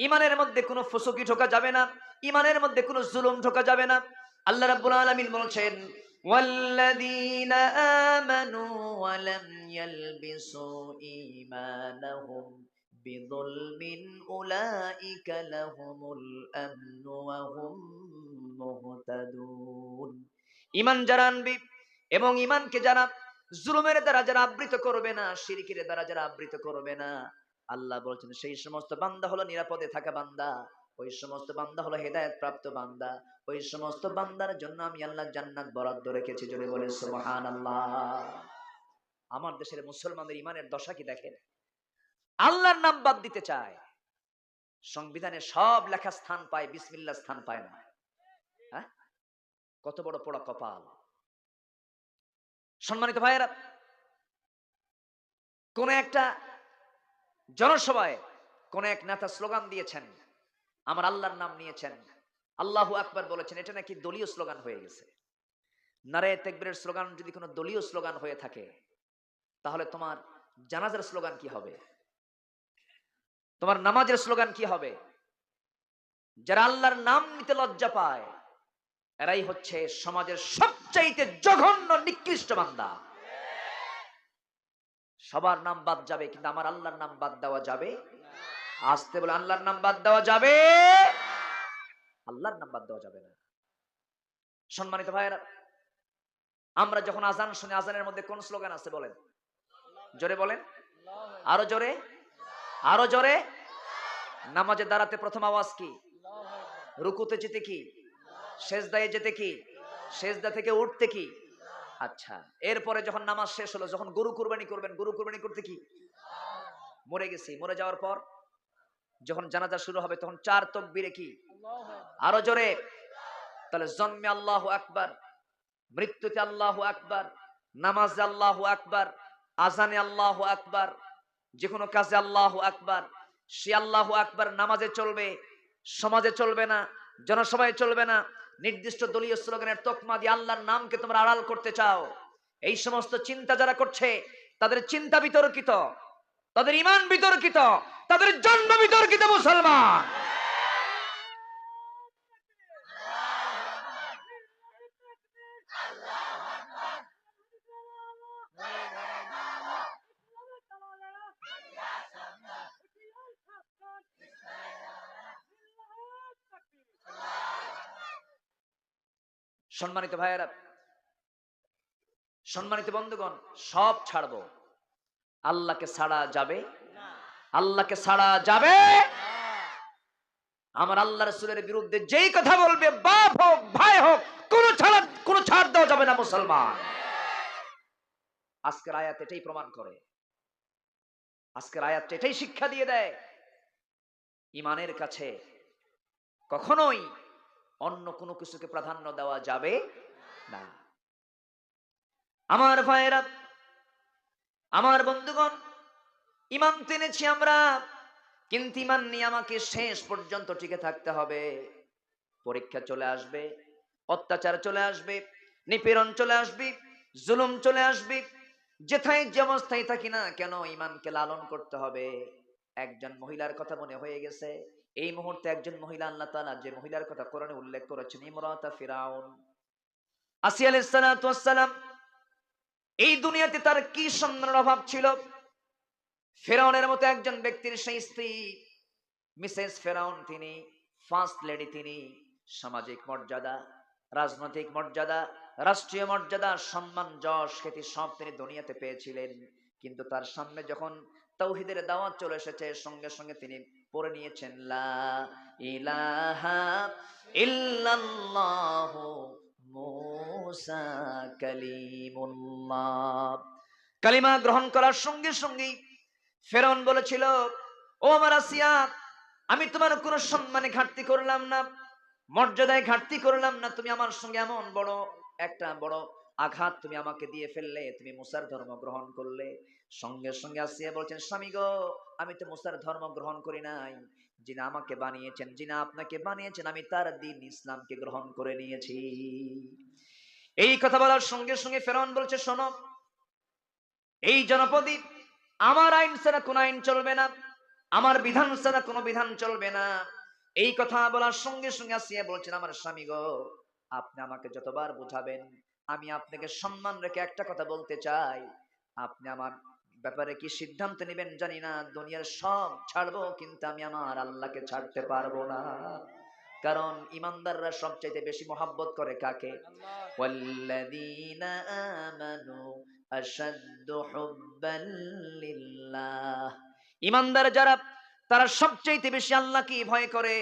ঈমানের মধ্যে কোনো ফুসুকি ঢোকা যাবে না, ঈমানের মধ্যে কোনো জুলুম ঢোকা যাবে না। আল্লাহ রাব্বুল আলামিন বলেছেন, ওয়াল্লাযীনা আমানু ওয়া লাম ইয়ালবিসু ঈমানাহুম বিযুলমিন উলাইকা লাহুমুল আমনু ওয়া হুম মুহতাদুন। ঈমান যারা আনবে এবং ঈমানকে যারা জুলুমের দ্বারা যারা আবৃত করবে না, শিরকের দ্বারা যারা আবৃত করবে না, আল্লাহ বলছেন সেই সমস্ত বান্দা হলো নিরাপদে থাকা বান্দা, ওই সমস্ত বান্দা হলো হেদায়েত প্রাপ্ত বান্দা, ওই সমস্ত বান্দার জন্য আমি আল্লাহ জান্নাত বরাদ্দ রেখেছি। জোরে বলেন সুবহানাল্লাহ। আমার দেশের মুসলমানদের ঈমানের দশা কি দেখেন? আল্লাহর নাম বাদ দিতে চায়, সংবিধানে সব লেখা স্থান পায়, বিসমিল্লাহ স্থান পায় না। হ্যাঁ, কত বড় পোড়া কপাল। সম্মানিত ভাইয়েরা, কোন একটা জনসভায় কোন এক নেতা স্লোগান দিয়েছেন, আমার আল্লাহর নাম নিয়েছেন, আল্লাহু আকবার বলেছেন, এটা নাকি দলীয় স্লোগান হয়ে গেছে। নারায়ে তাকবীরের স্লোগান যদি কোনো দলীয় স্লোগান হয়ে থাকে, তাহলে তোমার জানাজার স্লোগান কি হবে? তোমার নামাজের স্লোগান কি হবে? যারা আল্লাহর নাম নিতে লজ্জা পায়, এরাই হচ্ছে সমাজের সবচাইতে জঘন্য নিকৃষ্ট বান্দা। সবার নাম বাদ যাবে, কিন্তু আমার আল্লাহর নাম বাদ দেওয়া যাবে। আসতে বলে, আল্লাহর নাম বাদ দেওয়া যাবে, আল্লাহর নাম বাদ দেওয়া যাবে না। সম্মানিত ভাইয়েরা, আমরা যখন আজান শুনি, আজানের মধ্যে কোন স্লোগান আছে বলেন? জোরে বলেন, আরো জোরে, আরো জোরে। নামাজে দাঁড়াতে প্রথম আওয়াজ কি? রুকুতে যেতে কি? সেজদায় যেতে কি? সেজদা থেকে উঠতে কি? আচ্ছা, এরপরে যখন নামাজ শেষ হলো, যখন গরু কুরবানি করবেন, গরু কুরবানি করতে কি? মরে গেছি, মরে যাওয়ার পর যখন জানাজা শুরু হবে তখন 4 তাকবীরে কি? আরো জোরে। তাহলে জন্মে আল্লাহু আকবার, মৃত্যুতে আল্লাহু আকবার, নামাজে আল্লাহু আকবার, আজানে আল্লাহু আকবার, যে কোনো কাজে আল্লাহু আকবার। সে আল্লাহু আকবার নামাজে চলবে, সমাজে চলবে না, জনসভায় চলবে না। নির্দিষ্ট দলীয় স্লোগানের তকমা দিয়ে আল্লাহর নামকে তোমরা আড়াল করতে চাও, এই সমস্ত চিন্তা যারা করছে তাদের চিন্তা বিতর্কিত, তাদের ঈমান বিতর্কিত, তাদের জন্ম বিতর্কিত। মুসলমান, সম্মানিত ভাইয়েরা, সম্মানিত বন্ধুগণ, সব ছাড়বো, আল্লাহকে ছাড়া যাবে? আল্লাহকে ছাড়া যাবে? আমার আল্লাহ রাসূলের বিরুদ্ধে যেই কথা বলবে, বাপ হোক ভাই হোক, কোনো ছাড় দেওয়া যাবে না। মুসলমান, আজকের আয়াত এটাই প্রমাণ করে, আজকের আয়াত এটাই শিক্ষা দিয়ে দেয়, ঈমানের কাছে কখনোই অন্য কোনো কিছুকে প্রাধান্য দেওয়া যাবে না। আমার ভাইয়েরা, আমার বন্ধুগণ, ঈমান তেনেছি আমরা, কিন্তু ঈমান নিয়ে আমাকে শেষ পর্যন্ত টিকে থাকতে হবে। পরীক্ষা চলে আসবে, অত্যাচার চলে আসবে, নিপীড়ন চলে আসবে, জুলুম চলে আসবে, যেথায় যে অবস্থায় থাকি না কেন ঈমানকে লালন করতে হবে। একজন মহিলার কথা মনে হয়ে গেছে, এই মুহূর্তে একজন মহিলা, আল্লাহ তাআলা যে মহিলার কথা কোরআনে উল্লেখ করেছেন, ইমরাতা ফিরাউন, আসিয়া আলাইহিস সালাতু ওয়াস সালাম। এই দুনিয়াতে তার কি সম্মানের অভাব ছিল? ফেরাউনের মতো একজন ব্যক্তির সেই স্ত্রী মিসেস ফেরাউন, তিনি ফার্স্ট লেডি, তিনি সামাজিক মর্যাদা, রাজনৈতিক মর্যাদা, রাষ্ট্রীয় মর্যাদা, সম্মান, যশ, খ্যাতি সব তিনি দুনিয়াতে পেয়েছিলেন। কিন্তু তার সামনে যখন তাওহীদের দাওয়াত চলে এসেছে, সঙ্গে সঙ্গে তিনি পড়ে নিয়েছেন লা ইলাহা ইল্লাল্লাহু মুসা কালিমুল্লাহ। কালিমা গ্রহণ করার সঙ্গে সঙ্গেই ফেরাউন বলেছিল, ও আমার আসিয়া, আমি তোমার কোনো সম্মানে ঘাটতি করলাম না, মর্যাদায় ঘাটতি করলাম না, তুমি আমার সঙ্গে এমন একটা বড় আঘাত তুমি আমাকে দিয়ে ফেললে, তুমি মুসার ধর্ম গ্রহণ করলে। সঙ্গে সঙ্গে আসিয়া বলছেন, স্বামী গো, আমি তো মুসার ধর্ম গ্রহণ করি নাই, যিনি আমাকে বানিয়েছেন, যিনি আপনাকে বানিয়েছেন, আমি তার দ্বীন ইসলামকে গ্রহণ করে নিয়েছি। এই কথা বলার সঙ্গে সঙ্গে ফেরাউন বলছে, শোনো, এই জনপদে আমার আইন ছাড়া কোন আইন চলবে না, আমার বিধান ছাড়া কোনো বিধান চলবে না। এই কথা বলার সঙ্গে সঙ্গে আসিয়া বলছেন, আমার স্বামী গো, আপনি আমাকে যতবার বুঝাবেন, আমি আপনাকে সম্মান রেখে একটা কথা বলতে চাই, আপনি আমার ব্যাপারে কি সিদ্ধান্ত নেবেন জানি না, দুনিয়ার সব ছাড়বো, কিন্তু আমি আমার আল্লাহকে ছাড়তে পারবো না। কারণ ইমানদাররা সবচাইতে বেশি মহাব্বত করে কাকে? ওয়াল্লাযীনা আমানু আশাদ্দু হুব্বান লিল্লাহ। ইমানদার যারা, তারা সবচাইতে বেশি আল্লাহকে ভয় করে।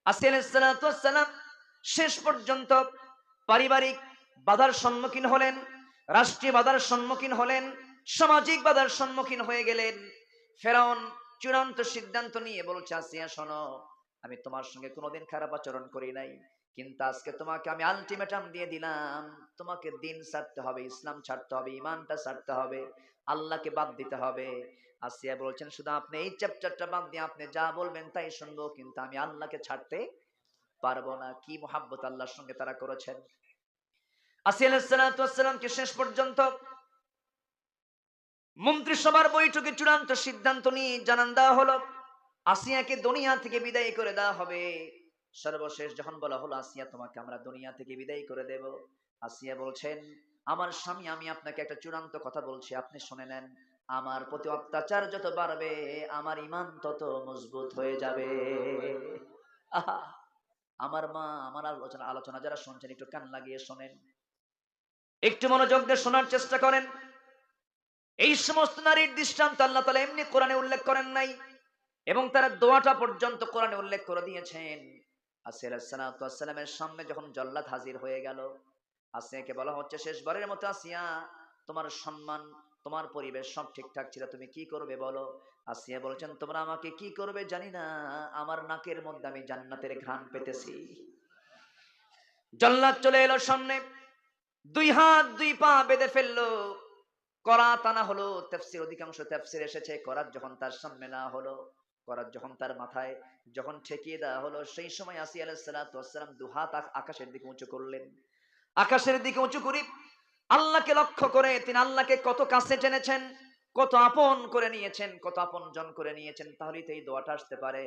আসিয়া আলাইহিস সালাতু ওয়াস সালাম শেষ পর্যন্ত পারিবারিক বাধার সম্মুখীন হলেন, রাষ্ট্রীয় বাধার সম্মুখীন হলেন, সামাজিক বাধার সম্মুখীন হয়ে গেলেন। ফেরাউন চূড়ান্ত সিদ্ধান্ত নিয়ে বলছে, আসিয়া শোনো, আমি তোমার সঙ্গে কোনোদিন খারাপ আচরণ করি নাই, কিন্তু আজকে তোমাকে আমি আলটিমেটাম দিয়ে দিলাম, তোমাকে দিন ছাড়তে হবে, ইসলাম ছাড়তে হবে, ইমানটা ছাড়তে হবে, আল্লাহকে বাদ দিতে হবে। আসিয়া বলছেন, শুধু আপনি এই চ্যাপ্টারটা বাদ দিয়ে আপনি যা বলবেন তাই শুনবো, কিন্তু আমি আল্লাহকে ছাড়তে পারবো না। কি মুহাব্বত আল্লাহর সঙ্গে তারা করেছেন। আসিয়া আলাইহিস সালাতু ওয়াস সালামকে শেষ পর্যন্ত মন্ত্রিসভার বৈঠকে চূড়ান্ত সিদ্ধান্ত নিয়ে জানান দেওয়া হলো, আসিয়াকে দুনিয়া থেকে বিদায় করে দেওয়া হবে। সর্বশেষ যখন বলা হলো, আসিয়া, তোমাকে আমরা দুনিয়া থেকে বিদায় করে দেব, আসিয়া বলছেন, আমার স্বামী, আমি আপনাকে একটা চূড়ান্ত কথা বলছি, আপনি শুনে নেন, আমার প্রতি অত্যাচার যত বাড়বে, আমার ঈমান তত মজবুত হয়ে যাবে। আহা, আমার মা, আমার আলোচনা যারা শুনছেন একটু কান লাগিয়ে শোনেন, একটু মনোযোগ দিয়ে শোনার চেষ্টা করেন। এই সমস্ত নারীর দৃষ্টান্ত আল্লাহ তাআলা এমনি কোরআনে উল্লেখ করেন নাই, এবং তারা দোয়াটা পর্যন্ত কোরআনে উল্লেখ করে দিয়েছেন। আসিয়া আলাইহিস সালাতু ওয়াস সালামের সামনে যখন জল্লাদ হাজির হয়ে গেল, আসিয়াকে বলা হচ্ছে শেষবারের মতো, আসিয়া তোমার সম্মান, তোমার পরিবেশ সব ঠিকঠাক ছিল, তুমি কি করবে বলো। আসিয়া বলছেন, তোমরা আমাকে কি করবে জানি না, আমার নাকের মধ্যে আমি জান্নাতের ঘ্রাণ পেতেছি। জল্লাদ চলে এলো সামনে, দুই হাত দুই পা বেঁধে ফেললো, করাত আনা হলো। তাফসীর, অধিকাংশ তাফসীর এসেছে করাত যখন তার সামনে না হলো, করাত যখন তার মাথায় যখন ঠেকিয়ে দেওয়া হলো, সেই সময় আসিয়া আলাইহিস সালাতু ওয়াস সালাম দুহাত আকাশের দিকে উঁচু করলেন। আকাশের দিকে উঁচু করে আল্লাহকে লক্ষ্য করে তিনি আল্লাহকে কত কাছে টেনেছেন, কত আপন করে নিয়েছেন, কত আপন জন করে নিয়েছেন, তাহলেই তো এই দোয়াটা আসতে পারে।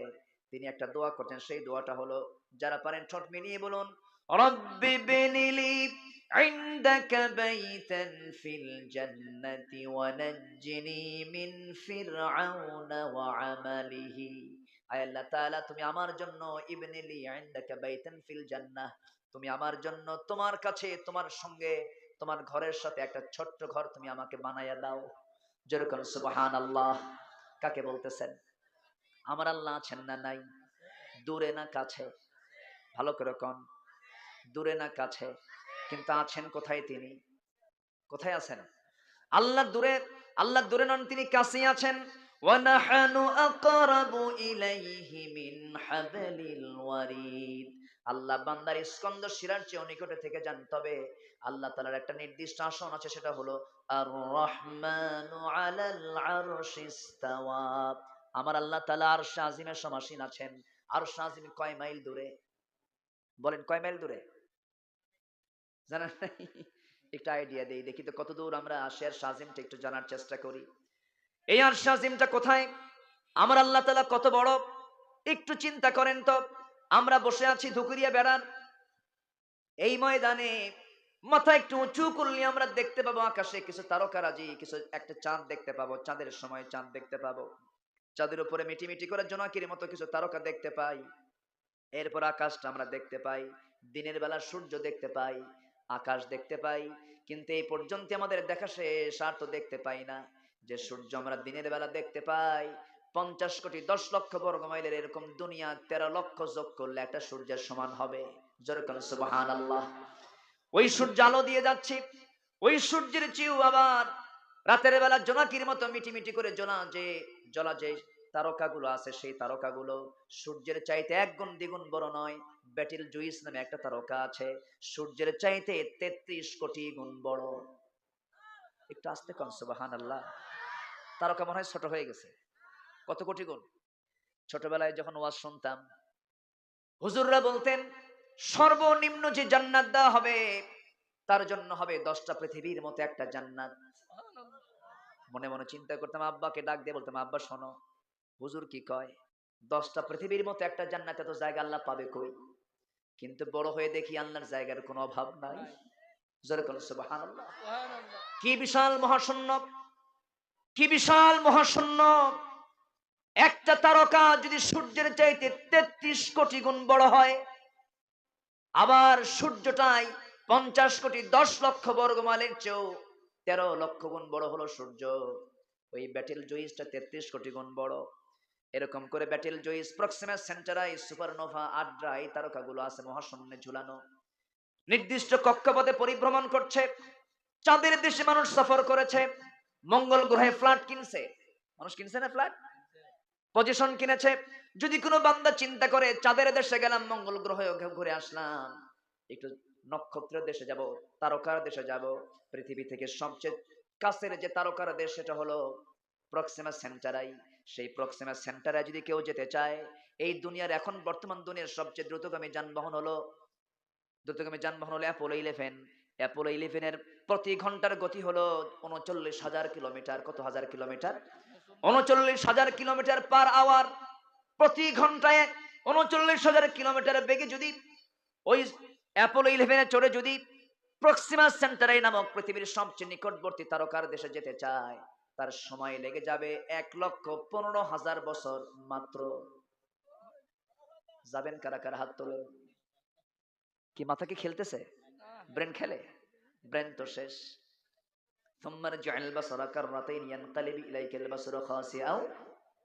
তিনি একটা দোয়া করতেন, সেই দোয়াটা হলো, যারা পারেন ঠোঁট মিলিয়ে বলুন, রব্বি বিনিলি ইনদাকা বাইতান ফিল জান্নাতি ওয়া নাজ্জিনি মিন ফিরআউনা ওয়া আমালিহি। আয় আল্লাহ তাআলা, তুমি আমার জন্য ইবনিলি ইনদাকা বাইতান ফিল জান্নাহ, তুমি আমার জন্য তোমার কাছে, তোমার সঙ্গে, তোমার ঘরের সাথে একটা ছোট্ট ঘর তুমি আমাকে বানাইয়া দাও। যেরকম সুবহানাল্লাহ। কাকে বলতেছেন? আমার আল্লাহ আছেন না নাই? দূরে না কাছে? ভালো করে কোন, দূরে না কাছে? কিন্তু আছেন কোথায় তিনি? কোথায় আছেন? আল্লাহ দূরে, আল্লাহ দূরে নন, তিনি কাছেই আছেন। ওয়া নাহানু আকরাবু ইলাইহি মিন হাবলিল ওয়ারিদ। আল্লাহ বান্দার স্কন্দ শিরার চেয়ে নিকটে থেকে যান, তবে আল্লাহ তাআলার একটা নির্দিষ্ট আসন আছে, সেটা হলো আর রহমানু আলাল আরশিস তাওয়া। আমার আল্লাহ তাআলা আরশে আজিমের সমাসীন আছেন। আরশে আজিম কয় মাইল দূরে? বলেন কয় মাইল দূরে? জানেন নাই? একটু আইডিয়া দেই, দেখি তো কত দূর আমরা আরশে আজিমটা একটু জানার চেষ্টা করি। এই আরশে আজিমটা কোথায়? আমার আল্লাহ তাআলা কত বড় একটু চিন্তা করেন তো। আমরা বসে আছি ধুকুরিয়া বেড়ার এই ময়দানে, মাথা একটু উঁচু করলে আমরা দেখতে পাবো আকাশে কিছু তারকারাজি, কিছু একটা চাঁদ দেখতে পাবো, চাঁদের সময় চাঁদ দেখতে পাবো, চাঁদের উপরে মিটিমিটি করে জোনাকির মতো কিছু তারকা দেখতে পাই। এরপর আকাশটা আমরা দেখতে পাই, দিনের বেলা সূর্য দেখতে পাই, আকাশ দেখতে পাই। কিন্তু এই পর্যন্ত আমাদের দেখা শেষ, আর তো দেখতে পাই না। যে সূর্য আমরা দিনের বেলা দেখতে পাই 50,10,00,000 বর্গ মাইলের, এরকম দুনিয়া 13 লক্ষ যোগ করলে একটা সূর্যের সমান হবে। জোরে বলেন সুবহানাল্লাহ। ওই সূর্য আলো দিয়ে যাচ্ছে, ওই সূর্যের চেয়েও আবার রাতের বেলা জোনাকির মতো মিটিমিটি করে জ্বলা যে তারকাগুলো আছে, সেই তারকাগুলো সূর্যের চাইতে 1 গুণ 2 গুণ বড় নয়। ব্যাটেল জুইস নামে একটা তারকা আছে, সূর্যের চাইতে 33 কোটি গুণ বড়। একটু আস্তে কোন সুবহানাল্লাহ। তারকা মনে হয় ছোট হয়ে গেছে। কত কোটি গুণ? ছোটবেলায় যখন ওয়াজ শুনতাম, হুজুররা বলতেন সর্বনিম্ন যে জান্নাত দেওয়া হবে তার জন্য হবে 10টা পৃথিবীর মতো একটা জান্নাত। মনে মনে চিন্তা করতাম, আব্বাকে ডাক দিয়ে বলতাম, আব্বা শোনো, হুজুর কি কয়, 10টা পৃথিবীর মতো একটা জান্নাত, এত জায়গা আল্লাহ পাবে কই? কিন্তু বড় হয়ে দেখি আল্লাহর জায়গার কোনো অভাব নাই। জোরে বলেন সুবহানাল্লাহ। কি বিশাল মহাশূন্য, কি বিশাল মহাশূন্য! একটা তারকা যদি সূর্যের চাইতে 33 কোটি গুণ বড় হয়, আবার সূর্যটাই 50,10,00,000 বর্গ মাইলের চেয়েও 13 লক্ষ গুণ বড় হলো সূর্য। ওই ব্যাটেল জুইসটা 33 কোটি গুণ বড়। এরকম করে battle juice, Proxima Centauri, supernova, আড্রা, এই তারকাগুলো আছে মহাশূন্যে ঝুলানো, নির্দিষ্ট কক্ষপথে পরিভ্রমণ করছে। চাঁদের দেশে মানুষ সফর করেছে, মঙ্গল গ্রহে ফ্ল্যাট কিনছে। মানুষ কিনছে না ফ্ল্যাট? পজিশন কিনেছে। যদি কোনো বান্দা চিন্তা করে চাঁদের দেশে গেলাম, মঙ্গল গ্রহে ঘুরে আসলাম, একটু নক্ষত্রের দেশে যাব, তারকার দেশে যাব, পৃথিবী থেকে সবচেয়ে কাছের যে তারকার দেশ সেটা হলো প্রক্সিমা সেন্টারাই। সেই প্রক্সিমা সেন্টারায় যদি কেউ যেতে চায়, এই দুনিয়ার এখন বর্তমান দুনিয়ার সবচেয়ে দ্রুতগামী যানবাহন হলো অ্যাপোলো 11। অ্যাপোলো 11 এর প্রতি ঘন্টার গতি হলো 39,000 কিলোমিটার। কত হাজার কিলোমিটার? 39,000 kilometre per hour. প্রতি ঘন্টায় 39,000 কিলোমিটার বেগে যদি ওই অ্যাপোলো 11 চড়ে যদি প্রক্সিমা সেন্টারাই নামক পৃথিবীর সবচেয়ে নিকটবর্তী তারকার দেশে যেতে চায়, তার সময় লেগে যাবে 1,15,000 বছর মাত্র। যাবেন কারা কারা? হাত তোলেন। কি মাথা কি খেলতেছে? ব্রেন খেলে? ব্রেন তো শেষ। ثم ارجع البصر كرتين ينقلب اليك البصر خاسئا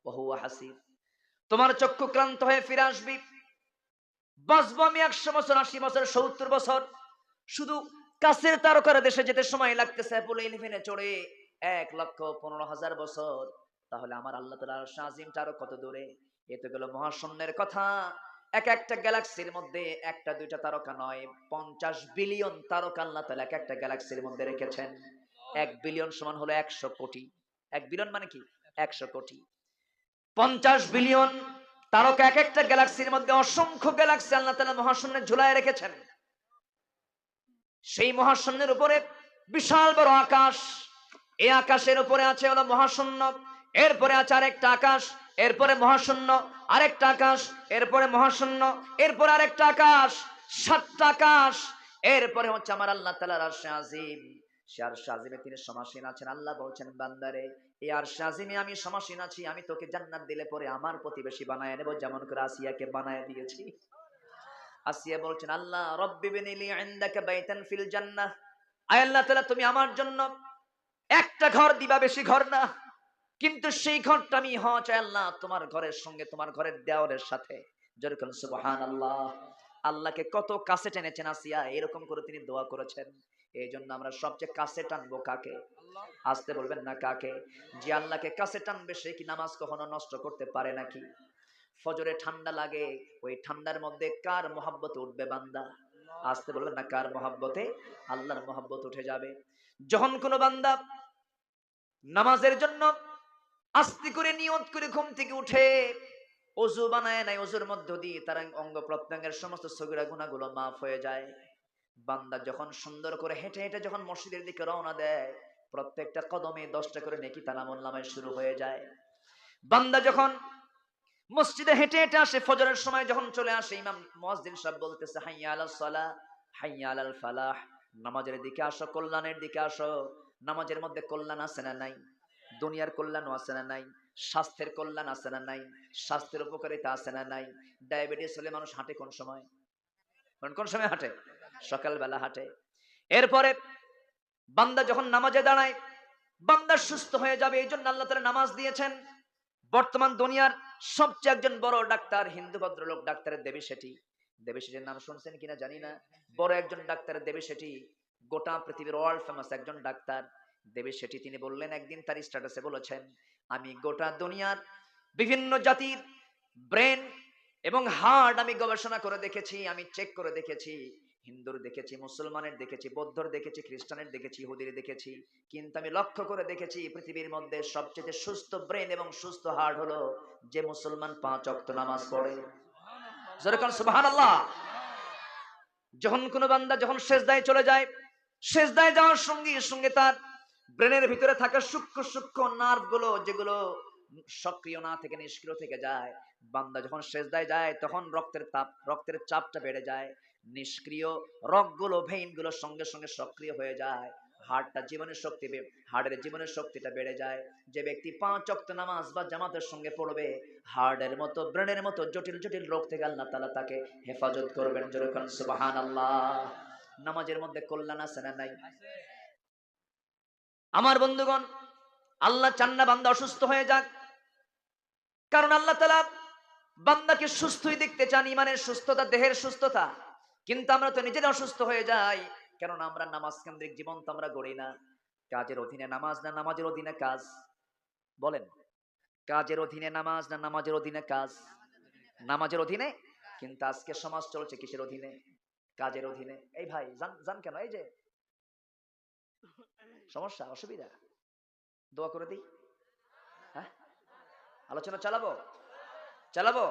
وهو حسير। তোমার চক্ষু ক্লান্ত হয়ে ফিরে আসবি। বাঁচবো আমি 100 বছর, 80 বছর, 70 বছর। শুধু কাছের তারকার দেশে যেতে সময় লাগতেছে অ্যাপোলো 11 চড়ে 1,15,000 বছর। তাহলে আমার আল্লাহ তাআলার আরশ আজিমটা আরো কত দূরে? এ তো গেল মহাশূন্যের কথা। এক একটা গ্যালাক্সির মধ্যে একটা দুইটা তারকা নয়, 50 বিলিয়ন তারকা আল্লাহ তাআলা এক একটা গ্যালাক্সির মধ্যে রেখেছেন। 1 বিলিয়ন সমান হলো 100 কোটি। 1 বিলিয়ন মানে কি? 100 কোটি। 50 বিলিয়ন তারকা এক একটা গ্যালাক্সির মধ্যে, অসংখ্য গ্যালাক্সি আল্লাহ তাআলা মহাশূন্যে ঝুলায় রেখেছেন। সেই মহাশূন্যের উপরে বিশাল বড় আকাশ। এই আকাশের উপরে আছে হলো মহাশূন্য, এরপরে আছে আরেকটা আকাশ, এরপরে মহাশূন্য, আরেকটা আকাশ, এরপরে মহাশূন্য, এরপরে আরেকটা আকাশ, 7টা আকাশ। এরপরে হচ্ছে আমার আল্লাহ তাআলার আরশ আজিম। সে আরশ আজিমে তিনি সমাসীন আছেন। আল্লাহ বলছেন, বান্দারে এই আরশ আজিমে আমি সমাসীন আছি, আমি তোকে জান্নাত দিলে পরে আমার প্রতিবেশী বানায় নেব, যেমন করে আসিয়াকে বানায় দিয়েছি। আসিয়া বলছেন, আল্লাহ রব্বি বিনিলি ইনদাকা বাইতান ফিল জান্নাহ, আয় আল্লাহ তাআলা তুমি আমার জন্য একটা ঘর দিবা, বেশি ঘর না, কিন্তু সেই ঘরটা আমি হওয়া চাই আল্লাহ তোমার ঘরের সঙ্গে, তোমার ঘরের দেওয়ালের সাথে। যেরকম সুবহানাল্লাহ। আল্লাহকে কত কাছে টেনেছেন আসিয়া, এরকম করে তিনি দোয়া করেছেন। এই জন্য আমরা সবচেয়ে কাছে টানবো কাকে? আসতে বলবেন না কাকে? যে আল্লাহকে কাছে টানবে সে কি নামাজ কখনো নষ্ট করতে পারে নাকি? ফজরে ঠান্ডা লাগে, ওই ঠান্ডার মধ্যে কার মহব্বতে উঠবে বান্দা? আসতে বলবেন না কার মহব্বতে? আল্লাহর মহব্বত উঠে যাবে। যখন কোনো বান্দা নামাজের জন্য আস্তে করে নিয়ত করে ঘুম থেকে উঠে, ওযু বানায় নাই, ওযুর মধ্য দিয়ে তার অঙ্গ প্রত্যঙ্গের সমস্ত সগীরা গুনাহগুলো মাফ হয়ে যায়। বান্দা যখন সুন্দর করে হেঁটে হেঁটে যখন মসজিদের দিকে রওনা দেয়, প্রত্যেকটা কদমে 10টা করে নেকি তার আমলনামায় শুরু হয়ে যায়। বান্দা যখন মসজিদে হেঁটে হেঁটে আসে, ফজরের সময় যখন চলে আসে, ইমাম মুয়াজ্জিন সাহেব বলতেছে, হাইয়া আলাস সালাহ, হাইয়া আলাল ফালাহ, নামাজের দিকে আসো, কল্যাণের দিকে আসো। নামাজের মধ্যে কল্যাণ আছে না নাই? দুনিয়ার কল্যাণ আছে না নাই? স্বাস্থ্যের কল্যাণ আছে না নাই? স্বাস্থ্যের উপকারিতা আছে না নাই? ডায়াবেটিস হলে মানুষ হাঁটে কোন সময়? কোন সময় হাঁটে? সকালবেলা হাঁটে। এরপরে বান্দা যখন নামাজে দাঁড়ায়, বান্দা সুস্থ হয়ে যাবে, এই জন্য আল্লাহ তাআলা নামাজ দিয়েছেন। বর্তমান দুনিয়ার সবচেয়ে একজন বড় ডাক্তার, হিন্দু ভদ্রলোক, ডাক্তার দেবী শেঠি। দেবী শেঠির নাম শুনছেন কিনা জানি না। বড় একজন ডাক্তার দেবী শেঠি, গোটা পৃথিবীর ওয়ার্ল্ড ফেমাস একজন ডাক্তার দেবী শেঠি। তিনি বললেন একদিন, তার স্ট্যাটাসে বলেছেন, আমি গোটা দুনিয়ার বিভিন্ন জাতির ব্রেন এবং হার্ট আমি গবেষণা করে দেখেছি, আমি চেক করে দেখেছি। হিন্দুর দেখেছি, মুসলমানের দেখেছি, বৌদ্ধর দেখেছি, খ্রিস্টানের দেখেছি, ইহুদির দেখেছি, কিন্তু আমি লক্ষ্য করে দেখেছি পৃথিবীর মধ্যে সবচেয়ে সুস্থ ব্রেন এবং সুস্থ হার্ট হলো যে মুসলমান 5 ওয়াক্ত নামাজ পড়ে। যেরকম সুবহানাল্লাহ। যখন কোনো বান্দা যখন সেজদায় চলে যায়, সেজদায় যাওয়ার সঙ্গে সঙ্গে তার ব্রেনের ভিতরে থাকা সূক্ষ্ম সূক্ষ্ম নার্ভ গুলো, যেগুলো সক্রিয় না থেকে নিষ্ক্রিয় থেকে যায়, বান্দা যখন সেজদায় যায় তখন রক্তের চাপটা বেড়ে যায়। নিষ্ক্রিয় রগগুলো, ভেইন গুলো সঙ্গে সঙ্গে সক্রিয় হয়ে যায়। হার্টের জীবনের শক্তিটা বেড়ে যায়। যে ব্যক্তি 5 ওয়াক্ত নামাজ বা জামাতের সঙ্গে পড়বে, হার্টের মতো, ব্রেনের মতো জটিল জটিল রোগ থেকে আল্লাহ তাআলা তাকে হেফাজত করবেন। যেরকম সুবহানাল্লাহ। নামাজের মধ্যে কল্যাণ আছে না নাই? আমার বন্ধুগণ, আল্লাহ চান না বান্দা অসুস্থ হয়ে যাক, কারণ আল্লাহ তাআলা বান্দাকে সুস্থই দেখতে চান, ইমানের সুস্থতা, দেহের সুস্থতা। কিন্তু আমরা তো নিজেরা অসুস্থ হয়ে যাই, কারণ আমরা নামাজ কেন্দ্রিক জীবন তো আমরা গড়ি না। কাজের অধীনে নামাজ না নামাজের অধীনে কাজ? বলেন, কাজের অধীনে নামাজ না নামাজের অধীনে কাজ? নামাজের অধীনে। কিন্তু আজকে সমাজ চলছে কিসের অধীনে? কাজের অধীনে। এই ভাই জান কেন? এই যে সমস্যা, অসুবিধা, দোয়া করে দিই। হ্যাঁ, আলোচনা চালাবো।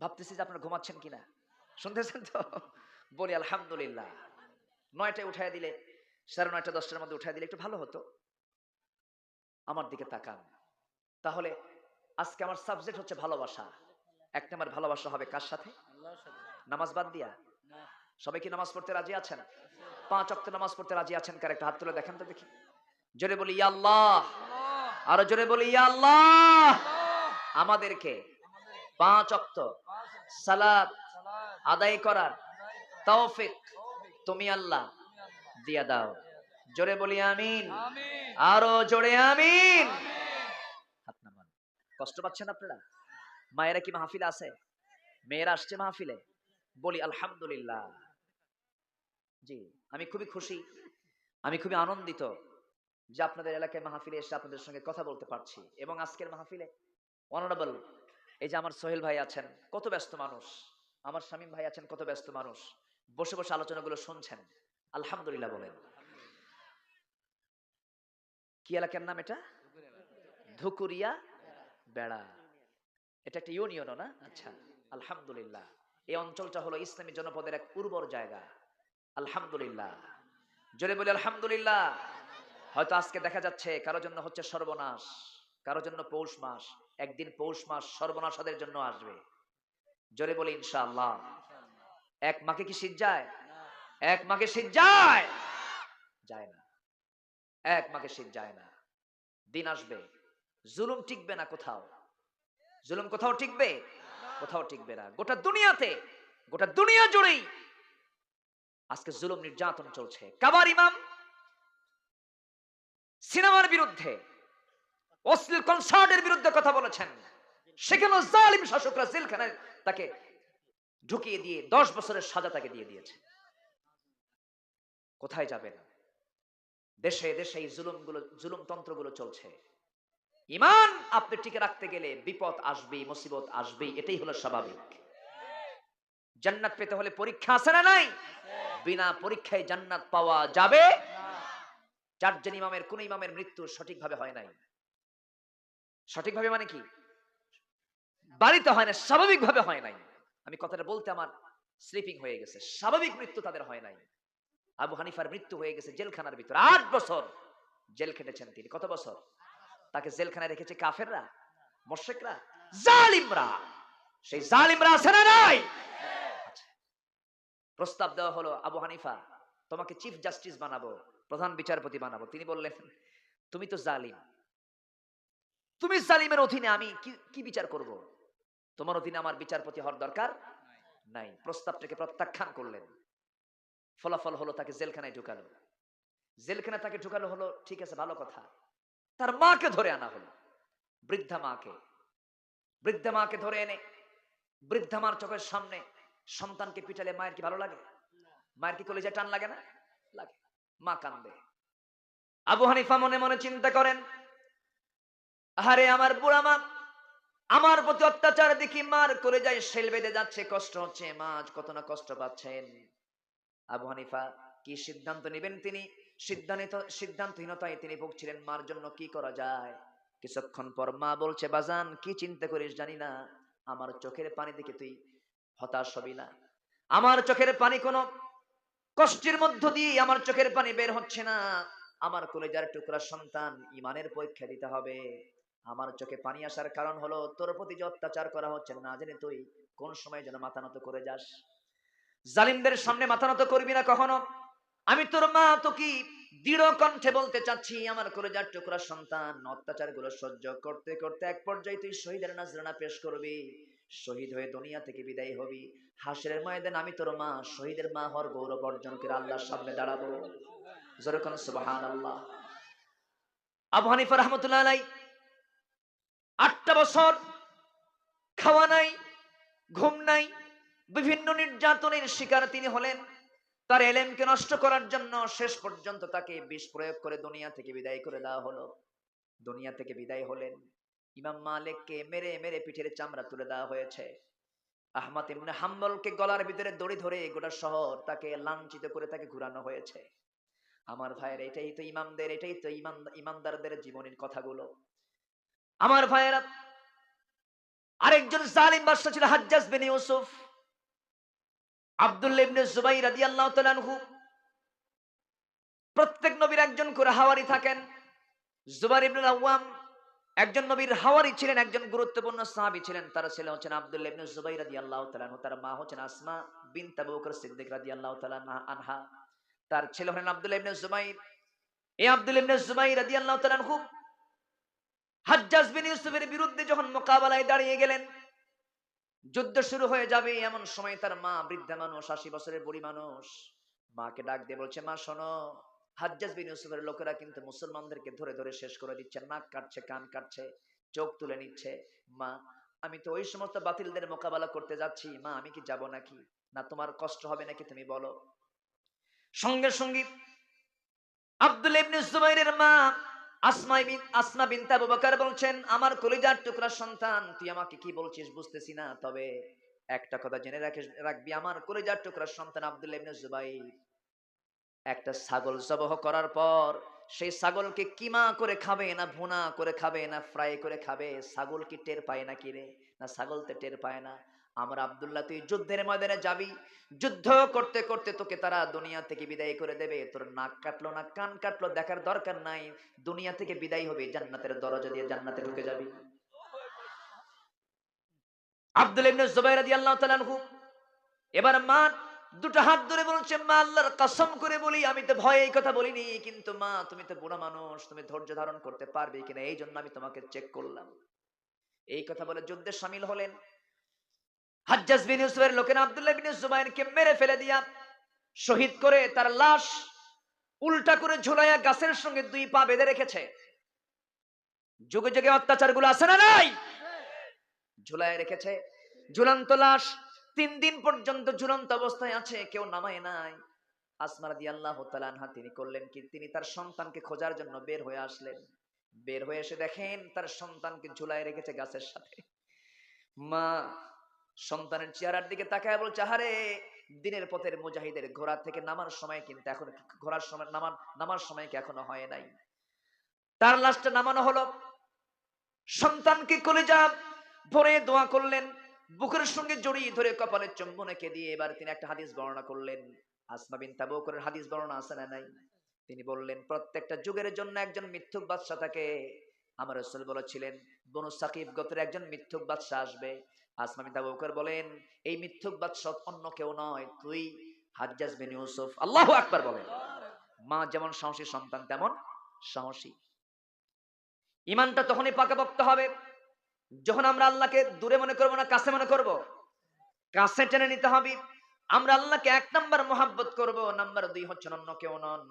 ভাবতেছি যে আপনারা ঘুমাচ্ছেন কিনা, শুনতেছেন তো? বলি আলহামদুলিল্লাহ। 9টায় উঠায় দিলে, 9:30 10টার মধ্যে উঠায় দিলে একটু ভালো হতো। আমার দিকে তাকান। তাহলে আজকে আমার সাবজেক্ট হচ্ছে ভালোবাসা। 1 নম্বর ভালোবাসা হবে কার সাথে? নামাজ বাদ দিয়া। সবাই কি নামাজ পড়তে রাজি আছেন? 5 ওয়াক্ত নামাজ পড়তে রাজি আছেন কার? একটা হাত তুলে দেখেন তো দেখি। জোরে বলি ইয়া আল্লাহ। আরো জোরে বলি ইয়া আল্লাহ। আমাদেরকে 5 ওয়াক্ত সালাত আদায় করার তৌফিক তুমি আল্লাহ দিয়া দাও। জোরে বলি আমিন। আরো জোরে আমিন। হাত নামান। কষ্ট পাচ্ছেন আপনারা? মায়েরা কি মাহফিলে আছে? মেয়েরা আসছে মাহফিলে? বলি আলহামদুলিল্লাহ। জি, আমি খুবই খুশি, আমি খুবই আনন্দিত যে আপনাদের এলাকায় মাহফিলে এসে আপনাদের সঙ্গে কথা বলতে পারছি। এবং আজকের মাহফিলে অনারেবল এই যে আমার সোহেল ভাই আছেন, কত ব্যস্ত মানুষ, আমার শামীম ভাই আছেন, কত ব্যস্ত মানুষ, বসে বসে আলোচনাগুলো শুনছেন। আলহামদুলিল্লাহ বলেন। কি এলাকার নাম এটা? ধুকুরিয়া বেড়া। এটা একটা ইউনিয়নও না? আচ্ছা, আলহামদুলিল্লাহ। এই অঞ্চলটা হলো ইসলামী জনপদের এক উর্বর জায়গা। আলহামদুলিল্লাহ, জোরে বলি আলহামদুলিল্লাহ। হয়তো আজকে দেখা যাচ্ছে কারো জন্য হচ্ছে সর্বনাশ, কারো জন্য পৌষ মাস। একদিন পৌষ মাস সর্বনাশাদের জন্য আসবে। জোরে বলি ইনশাআল্লাহ। এক মাকে কি শীত যায়? এক মাকে শীত যায়? যায় না। এক মাকে শীত যায় না। দিন আসবে, জুলুম টিকবে না কোথাও। জুলুম কোথাও টিকবে? কোথাও টিকবে না। গোটা দুনিয়াতে, গোটা দুনিয়া জুড়েই আজকে জুলুম নির্যাতন চলছে। কাবার ইমাম সিনেমার বিরুদ্ধে, অশ্লীল কনসার্টের বিরুদ্ধে কথা বলেছেন, সেখানে জালিম শাসকরা জেলখানায় তাকে ঢুকিয়ে দিয়ে 10 বছরের সাজা তাকে দিয়ে দিয়েছে। কোথায় যাবেন? দেশে দেশে এই জুলুমতন্ত্রগুলো চলছে। ঈমান আপনি টিকে রাখতে গেলে বিপদ আসবেই, মুসিবত আসবেই, এটাই হলো স্বাভাবিক। জান্নাত পেতে হলে পরীক্ষা আছে না নাই? বিনা পরীক্ষায় জান্নাত পাওয়া যাবে না। চারজন ইমামের কোন ইমামের মৃত্যু সঠিকভাবে হয় নাই। সঠিকভাবে মানে কি? বাড়িতে হয় না, স্বাভাবিকভাবে হয় নাই। আমি কথাটা বলতে আমার স্লিপিং হয়ে গেছে। স্বাভাবিক মৃত্যু তাদের হয় নাই। আবু হানিফার মৃত্যু হয়ে গেছে জেলখানার ভিতরে। 8 বছর জেল খেটেছেন তিনি। কত বছর? তাকে জেলখানায় রেখেছে কাফেররা, মুশরিকরা, জালিমরা। সেই জালিমরা আছে না নাই? আচ্ছা, প্রস্তাব দেওয়া হলো, আবু হানিফা তোমাকে চিফ জাস্টিস বানাবো, প্রধান বিচারপতি বানাবো। তিনি বললেন, তুমি তো জালিম, তুমি জালিমের অধীনে আমি কি বিচার করব? তোমার অধীনে আমার বিচারপতি হওয়ার দরকার নাই। প্রস্তাবটাকে প্রত্যাখ্যান করলেন। ফলাফল হলো তাকে জেলখানায় ঢুকালো। জেলখানায় তাকে ঢুকালো হলো, ঠিক আছে, ভালো কথা। তার মাকে ধরে আনা হলো, বৃদ্ধা মাকে। বৃদ্ধা মাকে ধরে এনে বৃদ্ধা মার চোখের সামনে সন্তানকে পিটালে মায়ের কি ভালো লাগে? মায়ের কি কলিজায় টান লাগে না? লাগে। মা কান্দে। আবু হানিফা মনে মনে চিন্তা করেন, আরে আমার বুড়া মা আমার প্রতি অত্যাচার দেখি মার কলিজায় শেল বেঁধে যাচ্ছে, কষ্ট হচ্ছে, মা আজ কত না কষ্ট পাচ্ছেন। আবু হানিফা কি সিদ্ধান্ত নেবেন? তিনি সিদ্ধান্তহীনতায় তিনি ভুগছিলেন। মার জন্য কি করা যায়? কিছুক্ষণ পর মা বলছে, বাজান কি চিন্তা করিস জানি না, আমার চোখের পানি দেখে তুই হতাশ হবি না। আমার চোখের পানি কোনো কষ্টের মধ্য দিয়ে আমার চোখের পানি বের হচ্ছে না। আমার কলিজার টুকরা সন্তান, ইমানের পরীক্ষা দিতে হবে। আমার চোখে পানি আসার কারণ হলো তোর প্রতি যে অত্যাচার করা হচ্ছে, না জেনে তুই কোন সময় যেন মাথা নত করে যাস। জালিমদের সামনে মাথা নত করবি না কখনো। আমি তোর মা, তো কি দৃঢ় কণ্ঠে বলতে চাচ্ছি, আমার কলিজার টুকরা সন্তান, অত্যাচার গুলো সহ্য করতে করতে এক পর্যায়ে তুই শহীদের নাজরানা পেশ করবি, শহীদ হয়ে দুনিয়া থেকে বিদায় হবি। হাসরের ময়দানে আমি তোর মা শহীদের মা হওয়ার গৌরব অর্জন করে আল্লাহর সামনে দাঁড়াবো। জোরে কোন সুবহানাল্লাহ। আবু হানিফা রাহমাতুল্লাহ আলাইহি 8টা বছর খাওয়া নাই, ঘুম নাই, বিভিন্ন নির্যাতনের শিকার তিনি হলেন। তার এলেমকে নষ্ট করার জন্য শেষ পর্যন্ত তাকে বিষ প্রয়োগ করে দুনিয়া থেকে বিদায় করে দেওয়া হলো। দুনিয়া থেকে বিদায় হলেন। ইমাম মালিককে মেরে মেরে পিঠের চামড়া তুলে দেওয়া হয়েছে। আহমদ ইবনে হাম্বলকে গলার ভিতরে দড়ি ধরে গোটা শহর তাকে লাঞ্ছিত করে তাকে ঘুরানো হয়েছে। আমার ভাইয়ের, এটাই তো ইমামদের, এটাই তো ইমানদারদের জীবনের কথাগুলো। আমার ভাইয়েরা, আরেকজন জালিম বাদশা ছিল হাজ্জাজ বিন ইউসুফ। আব্দুল্লাহ ইবনে জুবাইর রাদিয়াল্লাহু তাআলা আনহু, প্রত্যেক নবীর একজন করে হাওয়ারি থাকেন। জুবাইর ইবনে আওয়াম একজন নবীর হাওয়ারি ছিলেন, একজন গুরুত্বপূর্ণ সাহাবী ছিলেন। তার ছেলে হচ্ছেন আব্দুল্লাহ ইবনে জুবাইর রাদিয়াল্লাহু তাআলা আনহু, তার মা হচ্ছেন আসমা বিনত আবু বকর সিদ্দিক রাদিয়াল্লাহু তাআলা আনহা। তার ছেলে হলেন আব্দুল্লাহ ইবনে জুবাইর। এই আব্দুল্লাহ ইবনে জুবাইর রাদিয়াল্লাহু তাআলা আনহু হাজ্জাজ বিন ইউসুফের বিরুদ্ধে যখন মোকাবেলায় দাঁড়িয়ে গেলেন, যুদ্ধ শুরু হয়ে যাবে এমন সময় তার মা, বৃদ্ধা মানুষ, 80 বছরের বুড়ি মানুষ, মাকে ডাক দিয়ে বলছে, মা শোনো, হাজ্জাজ বিন ইউসুফের লোকেরা কিন্তু মুসলমানদেরকে ধরে ধরে শেষ করে দিচ্ছে, নাক কাটছে, কান কাটছে, চোখ তুলে নিচ্ছে। মা, আমি তো ওই সমস্ত বাতিলদের মোকাবেলা করতে যাচ্ছি, মা আমি কি যাব নাকি? না তোমার কষ্ট হবে নাকি তুমি বলো। সঙ্গে সঙ্গে আব্দুল্লাহ ইবনে জুবাইরের মা আসমা বিনত আবু বকর বলছেন, আমার কলিজার টুকরা সন্তান, তুই আমাকে কি বলছিস বুঝতেছি না, তবে একটা কথা জেনে রাখবি, আমার কলিজার টুকরা সন্তান আব্দুল্লাহ ইবনে জুবাইর একটা ছাগল জবাহ করার পর সেই ছাগলকে কিমা করে খাবে, না ভুনা করে খাবে, না ফ্রাই করে খাবে, ছাগল কি টের পায় না কি রে? না ছাগল তো টের পায় না। আমার আব্দুল্লাহ, তুই যুদ্ধের ময়দানে যাবি, যুদ্ধ করতে করতে তোকে তারা দুনিয়া থেকে বিদায় করে দেবে, তোর নাক কাটলো না কান কাটলো দেখার দরকার নাই, দুনিয়া থেকে বিদায় হবে, জান্নাতের দরজা দিয়ে জান্নাতে ঢুকে যাবি। আব্দুল্লাহ ইবনে জুবাইর রাদিয়াল্লাহু তাআলা আনহু এবার মা দুটো হাত ধরে বলছে, মা আল্লাহর কসম করে বলি, আমি তো ভয়ে এই কথা বলিনি, কিন্তু মা তুমি তো বুড়া মানুষ, তুমি ধৈর্য ধারণ করতে পারবে কিনা এই জন্য আমি তোমাকে চেক করলাম। এই কথা বলে যুদ্ধে শামিল হলেন। হাজ্জাজ বিন ইউসুফের লোকেরা আব্দুল্লাহ বিন জুবাইরকে মেরে ফেলে দিয়া শহীদ করে তার লাশ উল্টা করে ঝুলাইয়া গাছের সঙ্গে দুই পা বেঁধে রেখেছে। যুগে যুগে অত্যাচারগুলো আছে না নাই? ঝুলাইয়া রেখেছে, ঝুলন্ত লাশ 3 দিন পর্যন্ত ঝুলন্ত অবস্থায় আছে, কেউ নামায় নাই। আসমা রাদিয়াল্লাহু তাআলা আনহা তিনি করলেন কি, তিনি তার সন্তানকে খোঁজার জন্য বের হয়ে আসলেন। বের হয়ে এসে দেখেন তার সন্তানকে ঝুলায় রেখেছে গাছের সাথে। মা সন্তানের চেহারার দিকে তাকায় বলছে, আহারে, দিনের পথের মুজাহিদের ঘোড়া থেকে নামার সময় কিন্তু এখন, ঘোড়ার সময় নামার সময় কি এখনো হয় নাই। তার লাশটা নামানো হলো, সন্তানকে কলিজা ভরে দোয়া করলেন, বুকের সঙ্গে জড়িয়ে ধরে কপালে চুম্বন এঁকে দিয়ে এবার তিনি একটা হাদিস বর্ণনা করলেন। আসমা বিনত আবু বকরের হাদিস বর্ণনা আছে না নাই? তিনি বললেন, প্রত্যেকটা যুগের জন্য একজন মিথ্যুক বাদশা থাকে। আমার রাসূল বলেছিলেন, বনু সাকিব গোত্রের একজন মিথ্যুক বাদশা আসবে। আসমা বিনত আবু বকর বলেন, এই মিথ্যুক বাদশা অন্য কেউ নয়, তুই হাজ্জাজ বিন ইউসুফ। আল্লাহু আকবার বলেন। মা যেমন সাহসী, সন্তান তেমন সাহসী। ঈমানটা তখনই পাকাপোক্ত হবে যখন আমরা আল্লাহকে দূরে মনে করব না কাছে মনে করব। কাছে টেনে নিতে হবে। আমরা আল্লাহকে 1 নাম্বার মহব্বত করব, নাম্বার 2 হচ্ছে অন্য কেউ নন।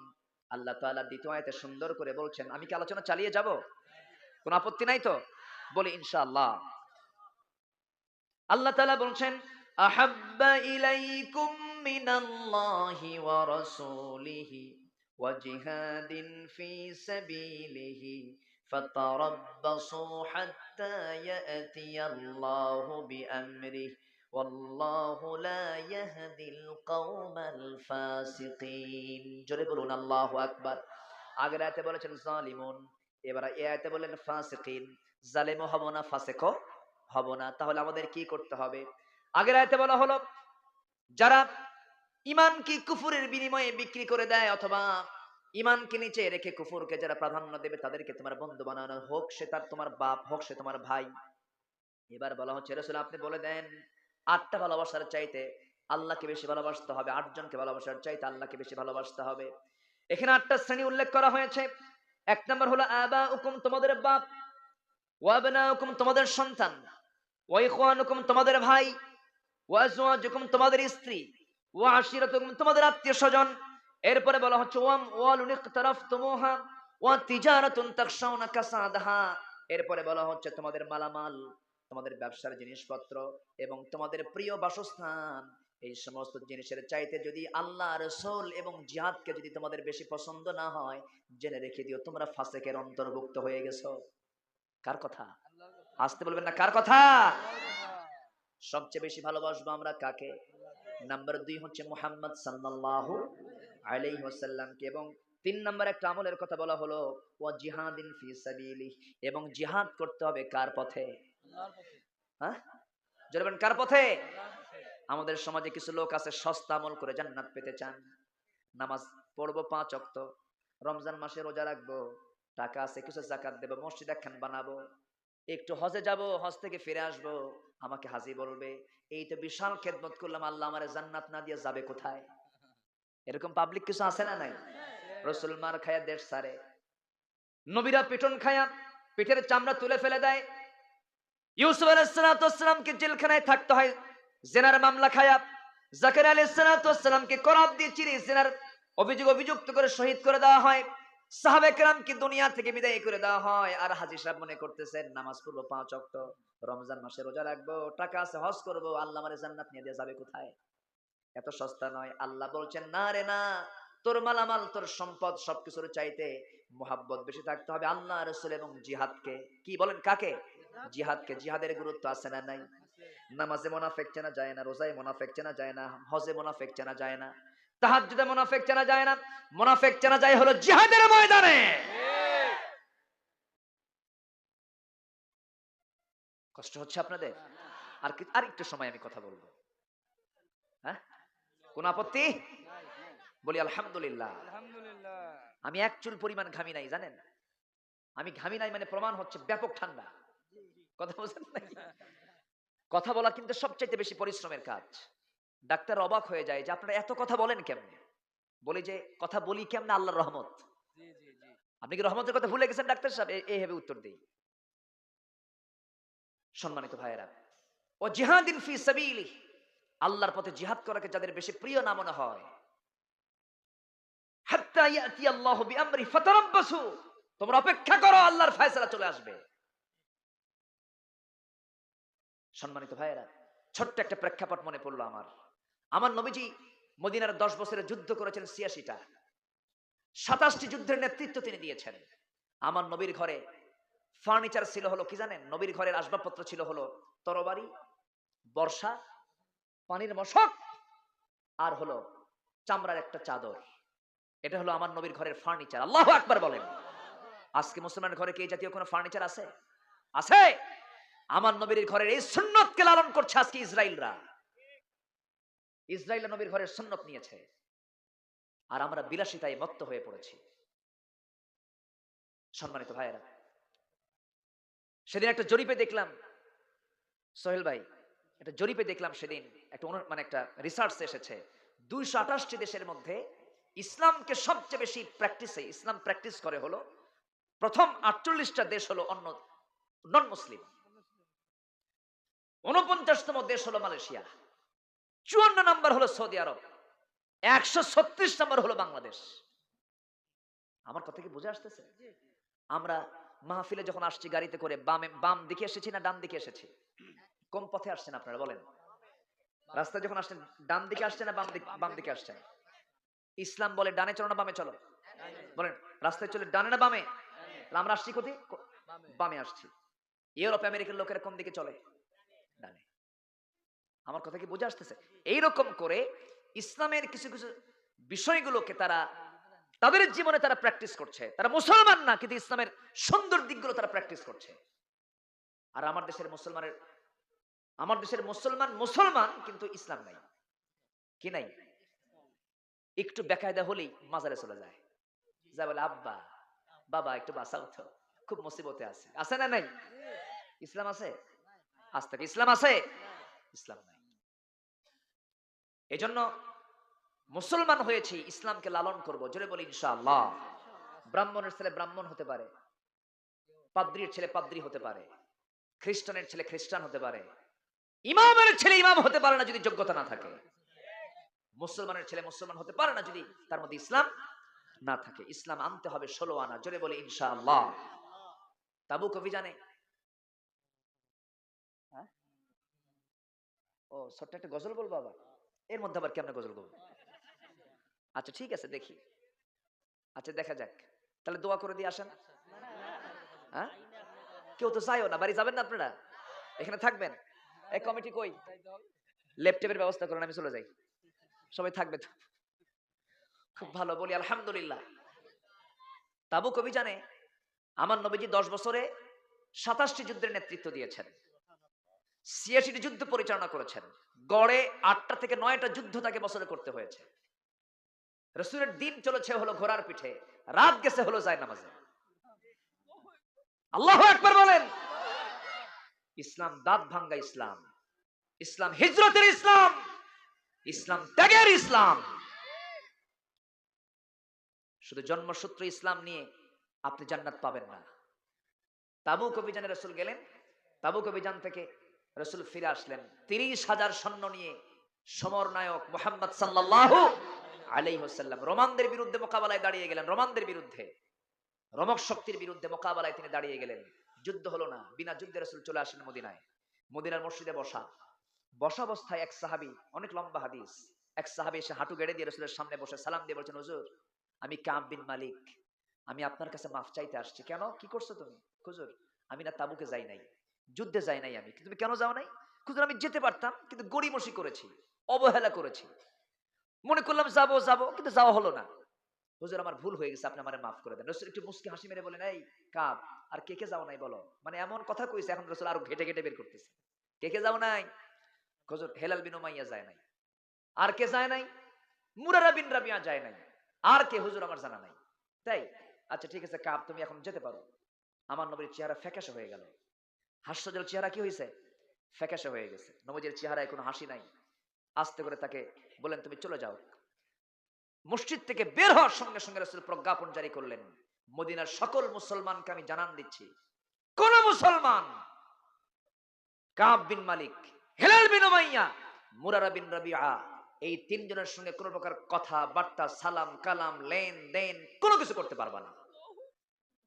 আল্লাহ তাআলা দ্বিতীয় আয়াতে সুন্দর করে বলছেন, আমি কি আলোচনা চালিয়ে যাব? কোনো আপত্তি নাই তো? বলি ইনশাআল্লাহ। আল্লাহ তাআলা বলছেন, আহাব্বা ইলাইকুম মিনাল্লাহি ওয়া রাসূলিহি ওয়া জিহাদিন ফি সাবিলিহি ফাতারাব্বাসু হাত্তা ইয়াতিয়াল্লাহু বিআমরিহি ওয়াল্লাহু লা ইয়াহদিল কওমাল ফাসিকিন। জোরে বলুন আল্লাহু আকবার। আগের আয়াতে বলেছেন জালিমুন, এবার এই আয়াতে বললেন ফাসিকিন। জালেমও হব না, ফাসিকও হব না। তাহলে আমাদের কি করতে হবে? আগের আয়াতে বলা হলো, যারা ঈমানকে কুফরের বিনিময়ে বিক্রি করে দেয়, অথবা ঈমানকে নিচে রেখে কুফরকে যারা প্রাধান্য দেবে, তাদেরকে তোমার বন্ধু বানানো, হোক সে তার তোমার বাপ, হোক সে তোমার ভাই। এবার বলা হচ্ছে, রাসূল আপনি বলে দেন, 8টা ভালোবাসার চাইতে আল্লাহকে বেশি ভালোবাসতে হবে, 8 জনকে ভালোবাসার চাইতে আল্লাহকে বেশি ভালোবাসতে হবে। এখানে 8টা শ্রেণী উল্লেখ করা হয়েছে। 1 নম্বর হলো আবাউকুম, তোমাদের বাপ, ওয়া আবনাউকুম, তোমাদের সন্তান, ওয়া ইখওয়ানুকুম, তোমাদের ভাই, ওয়া আজওয়াজুকুম, তোমাদের স্ত্রী, ওয়া আশিরাতুকুম, তোমাদের আত্মীয়স্বজন। এরপরে বলা হচ্ছে ওয়া আমওয়ালুন ইকতারাফতুমুহা ওয়া তিজারাতুন তাখশাউনা কাসাদাহা। এরপরে বলা হচ্ছে তোমাদের মালামাল, তোমাদের ব্যবসার জিনিসপত্র এবং তোমাদের প্রিয় বাসস্থান। এই সমস্ত জিনিসের চাইতে যদি আল্লাহ, রাসূল এবং জিহাদকে যদি তোমাদের বেশি পছন্দ না হয়, জেনে রেখে দিও তোমরা ফাসিকের অন্তর্ভুক্ত হয়ে গেছো। কার কথা? আসতে বলবেন না, কার কথা? সবচেয়ে বেশি ভালোবাসবো আমরা কাকে? নাম্বার 2 হচ্ছে মুহাম্মদ সাল্লাল্লাহু আলাইহি ওয়াসাল্লামকে। এবং 3 নাম্বার একটা আমলের কথা বলা হলো, ওয়া জিহাদিন ফি সাবিলিহি, এবং জিহাদ করতে হবে কার পথে? আল্লাহর পথে। হ্যাঁ, জোরে বলেন, কার পথে? আমাদের সমাজে কিছু লোক আছে সস্তা আমল করে জান্নাত পেতে চান। নামাজ পড়বো 5 ওয়াক্ত, রমজান মাসে রোজা রাখবো, টাকা আছে কিছু যাকাত দেব, মসজিদ একখান বানাবো, একটু হজে যাব, হজ থেকে ফিরে আসবো, আমাকে হাজী বলবে। এই তো বিশাল খেদমত করলাম, আল্লাহ আমারে জান্নাত না দিয়ে যাবে কোথায়? এরকম পাবলিক কিছু আছে না নাই? রাসূল মার খায়া দেশ ছাড়ে, নবীরা পিটন খায়া পিঠের চামড়া তুলে ফেলে দেয়, ইউসুফ আলাইহিস সালামকে জেলখানায় থাকতে হয় জিনার মামলা খায়া। জাকারিয়া আলাইহিস সালামকে করাত দিয়ে চিরে জিনার অভিযুক্ত করে শহীদ করে দেওয়া হয়। সাহাবায়ে কেরামকে দুনিয়া থেকে বিদায় করে দেওয়া হয়। আর হাজী সাহেব মনে করতেছেন নামাজ পড়বো 5 ওয়াক্ত, রমজান মাসে রোজা রাখবো, টাকা আছে হজ করব, আল্লাহ আমারে জান্নাত নিয়ে দিয়ে যাবে কোথায়? এত সস্তা নয়। আল্লাহ বলছেন না রে না, তোর মালামাল তোর সম্পদ সবকিছুর চাইতে মোহাব্বত বেশি থাকতে হবে আল্লাহ রাসূল এবং জিহাদকে। কি বলেন কাকে? জিহাদকে। জিহাদের গুরুত্ব আছে না নাই? নামাজে মুনাফিক চেনা যায় না, রোজায় মুনাফিক চেনা যায় না, হজে মুনাফিক চেনা যায় না, তাহাজ্জুদে মুনাফিক চেনা যায় না। মুনাফিক চেনা যায় হলো জিহাদের ময়দানে। কষ্ট হচ্ছে আপনাদের? আর একটু সময় আমি কথা বলবো। হ্যাঁ, কোন আপত্তি? বলি আলহামদুলিল্লাহ। আমি এক চুল পরিমাণ ঘামি নাই, জানেন? আমি ঘামি নাই মানে প্রমাণ হচ্ছে ব্যাপক ঠান্ডা। কথা বুঝেন নাই? কথা বলা কিন্তু সবচাইতে বেশি পরিশ্রমের কাজ। ডাক্তার অবাক হয়ে যায় যে আপনারা এত কথা বলেন কেমনে? বলি যে কথা বলি কেমনে? আল্লাহর রহমত। আপনি কি রহমতের কথা ভুলে গেছেন ডাক্তার সাহেব? এইভাবে উত্তর দেই। সম্মানিত ভাইয়েরা, ও জিহাদিন ফি সাবিলি, আল্লাহর পথে জিহাদ করাকে যাদের বেশি প্রিয় না মনে হয়, হাত্তা ইয়াতি আল্লাহু বিআমরি ফাতারাব্বাসু, তোমরা অপেক্ষা করো, আল্লাহর ফয়সালা চলে আসবে। সম্মানিত ভাইয়েরা, ছোট্ট একটা প্রেক্ষাপট মনে পড়লো আমার নবীজি মদিনার 10 বছরের যুদ্ধ করেছেন 86টা, 27টি যুদ্ধের নেতৃত্ব তিনি দিয়েছেন। আমার নবীর ঘরে ফার্নিচার ছিল হলো কি জানেন? নবীর ঘরের আসবাবপত্র ছিল হলো তরবারি, বর্ষা, পানির মশক, আর হলো চামড়ার একটা চাদর। এটা হলো আমার নবীর ঘরের ফার্নিচার। আল্লাহু আকবার বলেন। আজকে মুসলমানের ঘরে কি এই জাতীয় কোনো ফার্নিচার আছে? আছে? আমার নবীর ঘরের এই সুন্নতকে লালন করছে আজকে ইসরায়েলরা। ইসরায়েল নবীর ঘরের সুন্নত নিয়েছে, আর আমরা বিলাসিতায় মত্ত হয়ে পড়েছি। সম্মানিত ভাইয়েরা, সেদিন একটা জরিপে দেখলাম, সোহেল ভাই, একটা জরিপে দেখলাম সেদিন, একটা রিসার্চ এসেছে 228টি দেশের মধ্যে ইসলামকে সবচেয়ে বেশি ইসলাম প্র্যাকটিস করে হলো প্রথম 48টা দেশ হলো অন্য নন মুসলিম, 49তম দেশ হলো মালয়েশিয়া, 54 নম্বর হলো সৌদি আরব, 136 নম্বর হলো বাংলাদেশ। আমার কথা কি বুঝে আসতেছে? আমরা মাহফিলে যখন আসছি গাড়িতে করে বাম দিকে এসেছি না ডান দিকে এসেছি? কোন পথে আসছেন আপনারা বলেন? রাস্তায় যখন আসছেন ডান দিকে আসছেন না বাম দিকে আসছেন? ইসলাম বলে ডানে চলো না বামে চলো? বলেন, রাস্তায় চলে ডানে না বামে? আমরা আসছি কোথায়? বামে আসছি। ইউরোপ আমেরিকার লোকেরা কোন দিকে চলে? ডানে। আমার কথা কি বুঝে আসতেছে? এইরকম করে ইসলামের কিছু কিছু বিষয়গুলোকে তারা তাদের জীবনে তারা প্র্যাকটিস করছে। তারা মুসলমান না, কিন্তু ইসলামের সুন্দর দিকগুলো তারা প্র্যাকটিস করছে। আর আমার দেশের মুসলমান কিন্তু ইসলাম নাই। কি নাই? একটু বেকায়দা হলেই মাজারে চলে যায়, যা বলে আব্বা বাবা একটু বাঁচাও তো, খুব মুসিবতে আছে। আছে না নাই? ইসলাম আছে? আজ থেকে ইসলাম আছে? ইসলাম নাই। এজন্য মুসলমান হয়েছি, ইসলামকে লালন করব। জোরে বলি ইনশাআল্লাহ। ব্রাহ্মণের ছেলে ব্রাহ্মণ হতে পারে, পাদ্রীর ছেলে পাদ্রী হতে পারে, খ্রিস্টানের ছেলে খ্রিস্টান হতে পারে, ইমামের ছেলে ইমাম হতে পারে না যদি যোগ্যতা না থাকে। মুসলমানের ছেলে মুসলমান হতে পারে না যদি তার মধ্যে ইসলাম না থাকে। ইসলাম আনতে হবে 16 আনা। জোরে বলি ইনশাআল্লাহ। তাবুক অভিযানে ও ছোট্ট একটা গজল বলবো আবার? এর মধ্যে আবার কেমন গজল বলবো? আচ্ছা ঠিক আছে, দেখি। আচ্ছা দেখা যাক। তাহলে দোয়া করে দিয়ে আসেন। হ্যাঁ, কেউ তো চাইও না। বাড়ি যাবেন না আপনারা? এখানে থাকবেন? এই কমিটি কই? ল্যাপটপের ব্যবস্থা করেন, আমি চলে যাই। সবাই থাকবে তো? খুব ভালো। বলি আলহামদুলিল্লাহ। তাবুক অভিযানে আমার নবীজি 10 বছরে 27টি যুদ্ধের নেতৃত্ব দিয়েছেন, 86টি যুদ্ধ পরিচালনা করেছেন। গড়ে 8টা থেকে 9টা যুদ্ধ তাকে বছরে করতে হয়েছে। রাসূলের দিন চলেছে হলো ঘোড়ার পিঠে, রাত গেছে হলো জায়নামাজে। আল্লাহু আকবার বলেন। ইসলাম দাঁত ভাঙ্গা ইসলাম, ইসলাম হিজরতের ইসলাম, ইসলাম ত্যাগের ইসলাম। শুধু জন্মসূত্র ইসলাম নিয়ে আপনি জান্নাত পাবেন না। তাবুক অভিযানে রাসূল গেলেন, তাবুক অভিযান থেকে রাসূল ফিরে আসলেন ৩০,০০০ সৈন্য নিয়ে। সমরনায়ক মুহাম্মদ সাল্লাল্লাহু আলাইহি ওয়াসাল্লাম রোমানদের বিরুদ্ধে মোকাবেলায় দাঁড়িয়ে গেলেন। রোমানদের বিরুদ্ধে, রোমক শক্তির বিরুদ্ধে মোকাবেলায় তিনি দাঁড়িয়ে গেলেন। যুদ্ধ হলো না, বিনা যুদ্ধে রাসূল চলে আসলেন মদিনায়। মদিনার মসজিদে বসা অবস্থায় এক সাহাবী, অনেক লম্বা হাদিস, এক সাহাবী এসে হাঁটু গেড়ে দিয়ে রাসূলের সামনে বসে সালাম দিয়ে বলছেন, হুজুর আমি কাব বিন মালিক, আমি আপনার কাছে মাফ চাইতে আসছি। কেন, কি করছো তুমি? হুজুর আমি না তাবুকে যাই নাই, যুদ্ধে যাই নাই আমি। তুমি কেন যাও নাই? হুজুর আমি যেতে পারতাম, কিন্তু গড়িমসি করেছি, অবহেলা করেছি, মনে করলাম যাবো যাবো, কিন্তু যাওয়া হলো না। হুজুর আমার ভুল হয়ে গেছে, আপনি আমারে মাফ করে দেন। রাসূল একটু মুস্কি হাসি মেরে বলেন, এই কাব, আর কে কে যাও নাই বলো। মানে এমন কথা কইছে, এখন রাসূল আরো ঘেটে ঘেটে বের করতেছে, কে কে যাও নাই? হুজুর হেলাল বিন উমাইয়া যায় নাই। আর কে যায় নাই? মুরারা বিন রাবিয়া যায় নাই। আর কে? হুজুর আমার জানা নাই। তাই? আচ্ছা ঠিক আছে কাব, তুমি এখন যেতে পারো। আমার নবীর চেহারা ফ্যাকাশে হয়ে গেল। হাস্যজ্জ্বল চেহারা কি হয়েছে? ফ্যাকাশে হয়ে গেছে। নবীর চেহারায় কোনো হাসি নাই। আস্তে করে তাকে বলেন, তুমি চলে যাও। মসজিদ থেকে বের হওয়ার সঙ্গে সঙ্গে রাসূল প্রজ্ঞাপন জারি করলেন, মদিনার সকল মুসলমানকে আমি জানান দিচ্ছি, কোন মুসলমান কাব বিন মালিক, হেলাল বিন উমাইয়া, মুরারা বিন রাবিআ, এই তিনজনের সঙ্গে কোন প্রকার কথা বার্তা, সালাম কালাম, লেন দেন কোনো কিছু করতে পারবা না।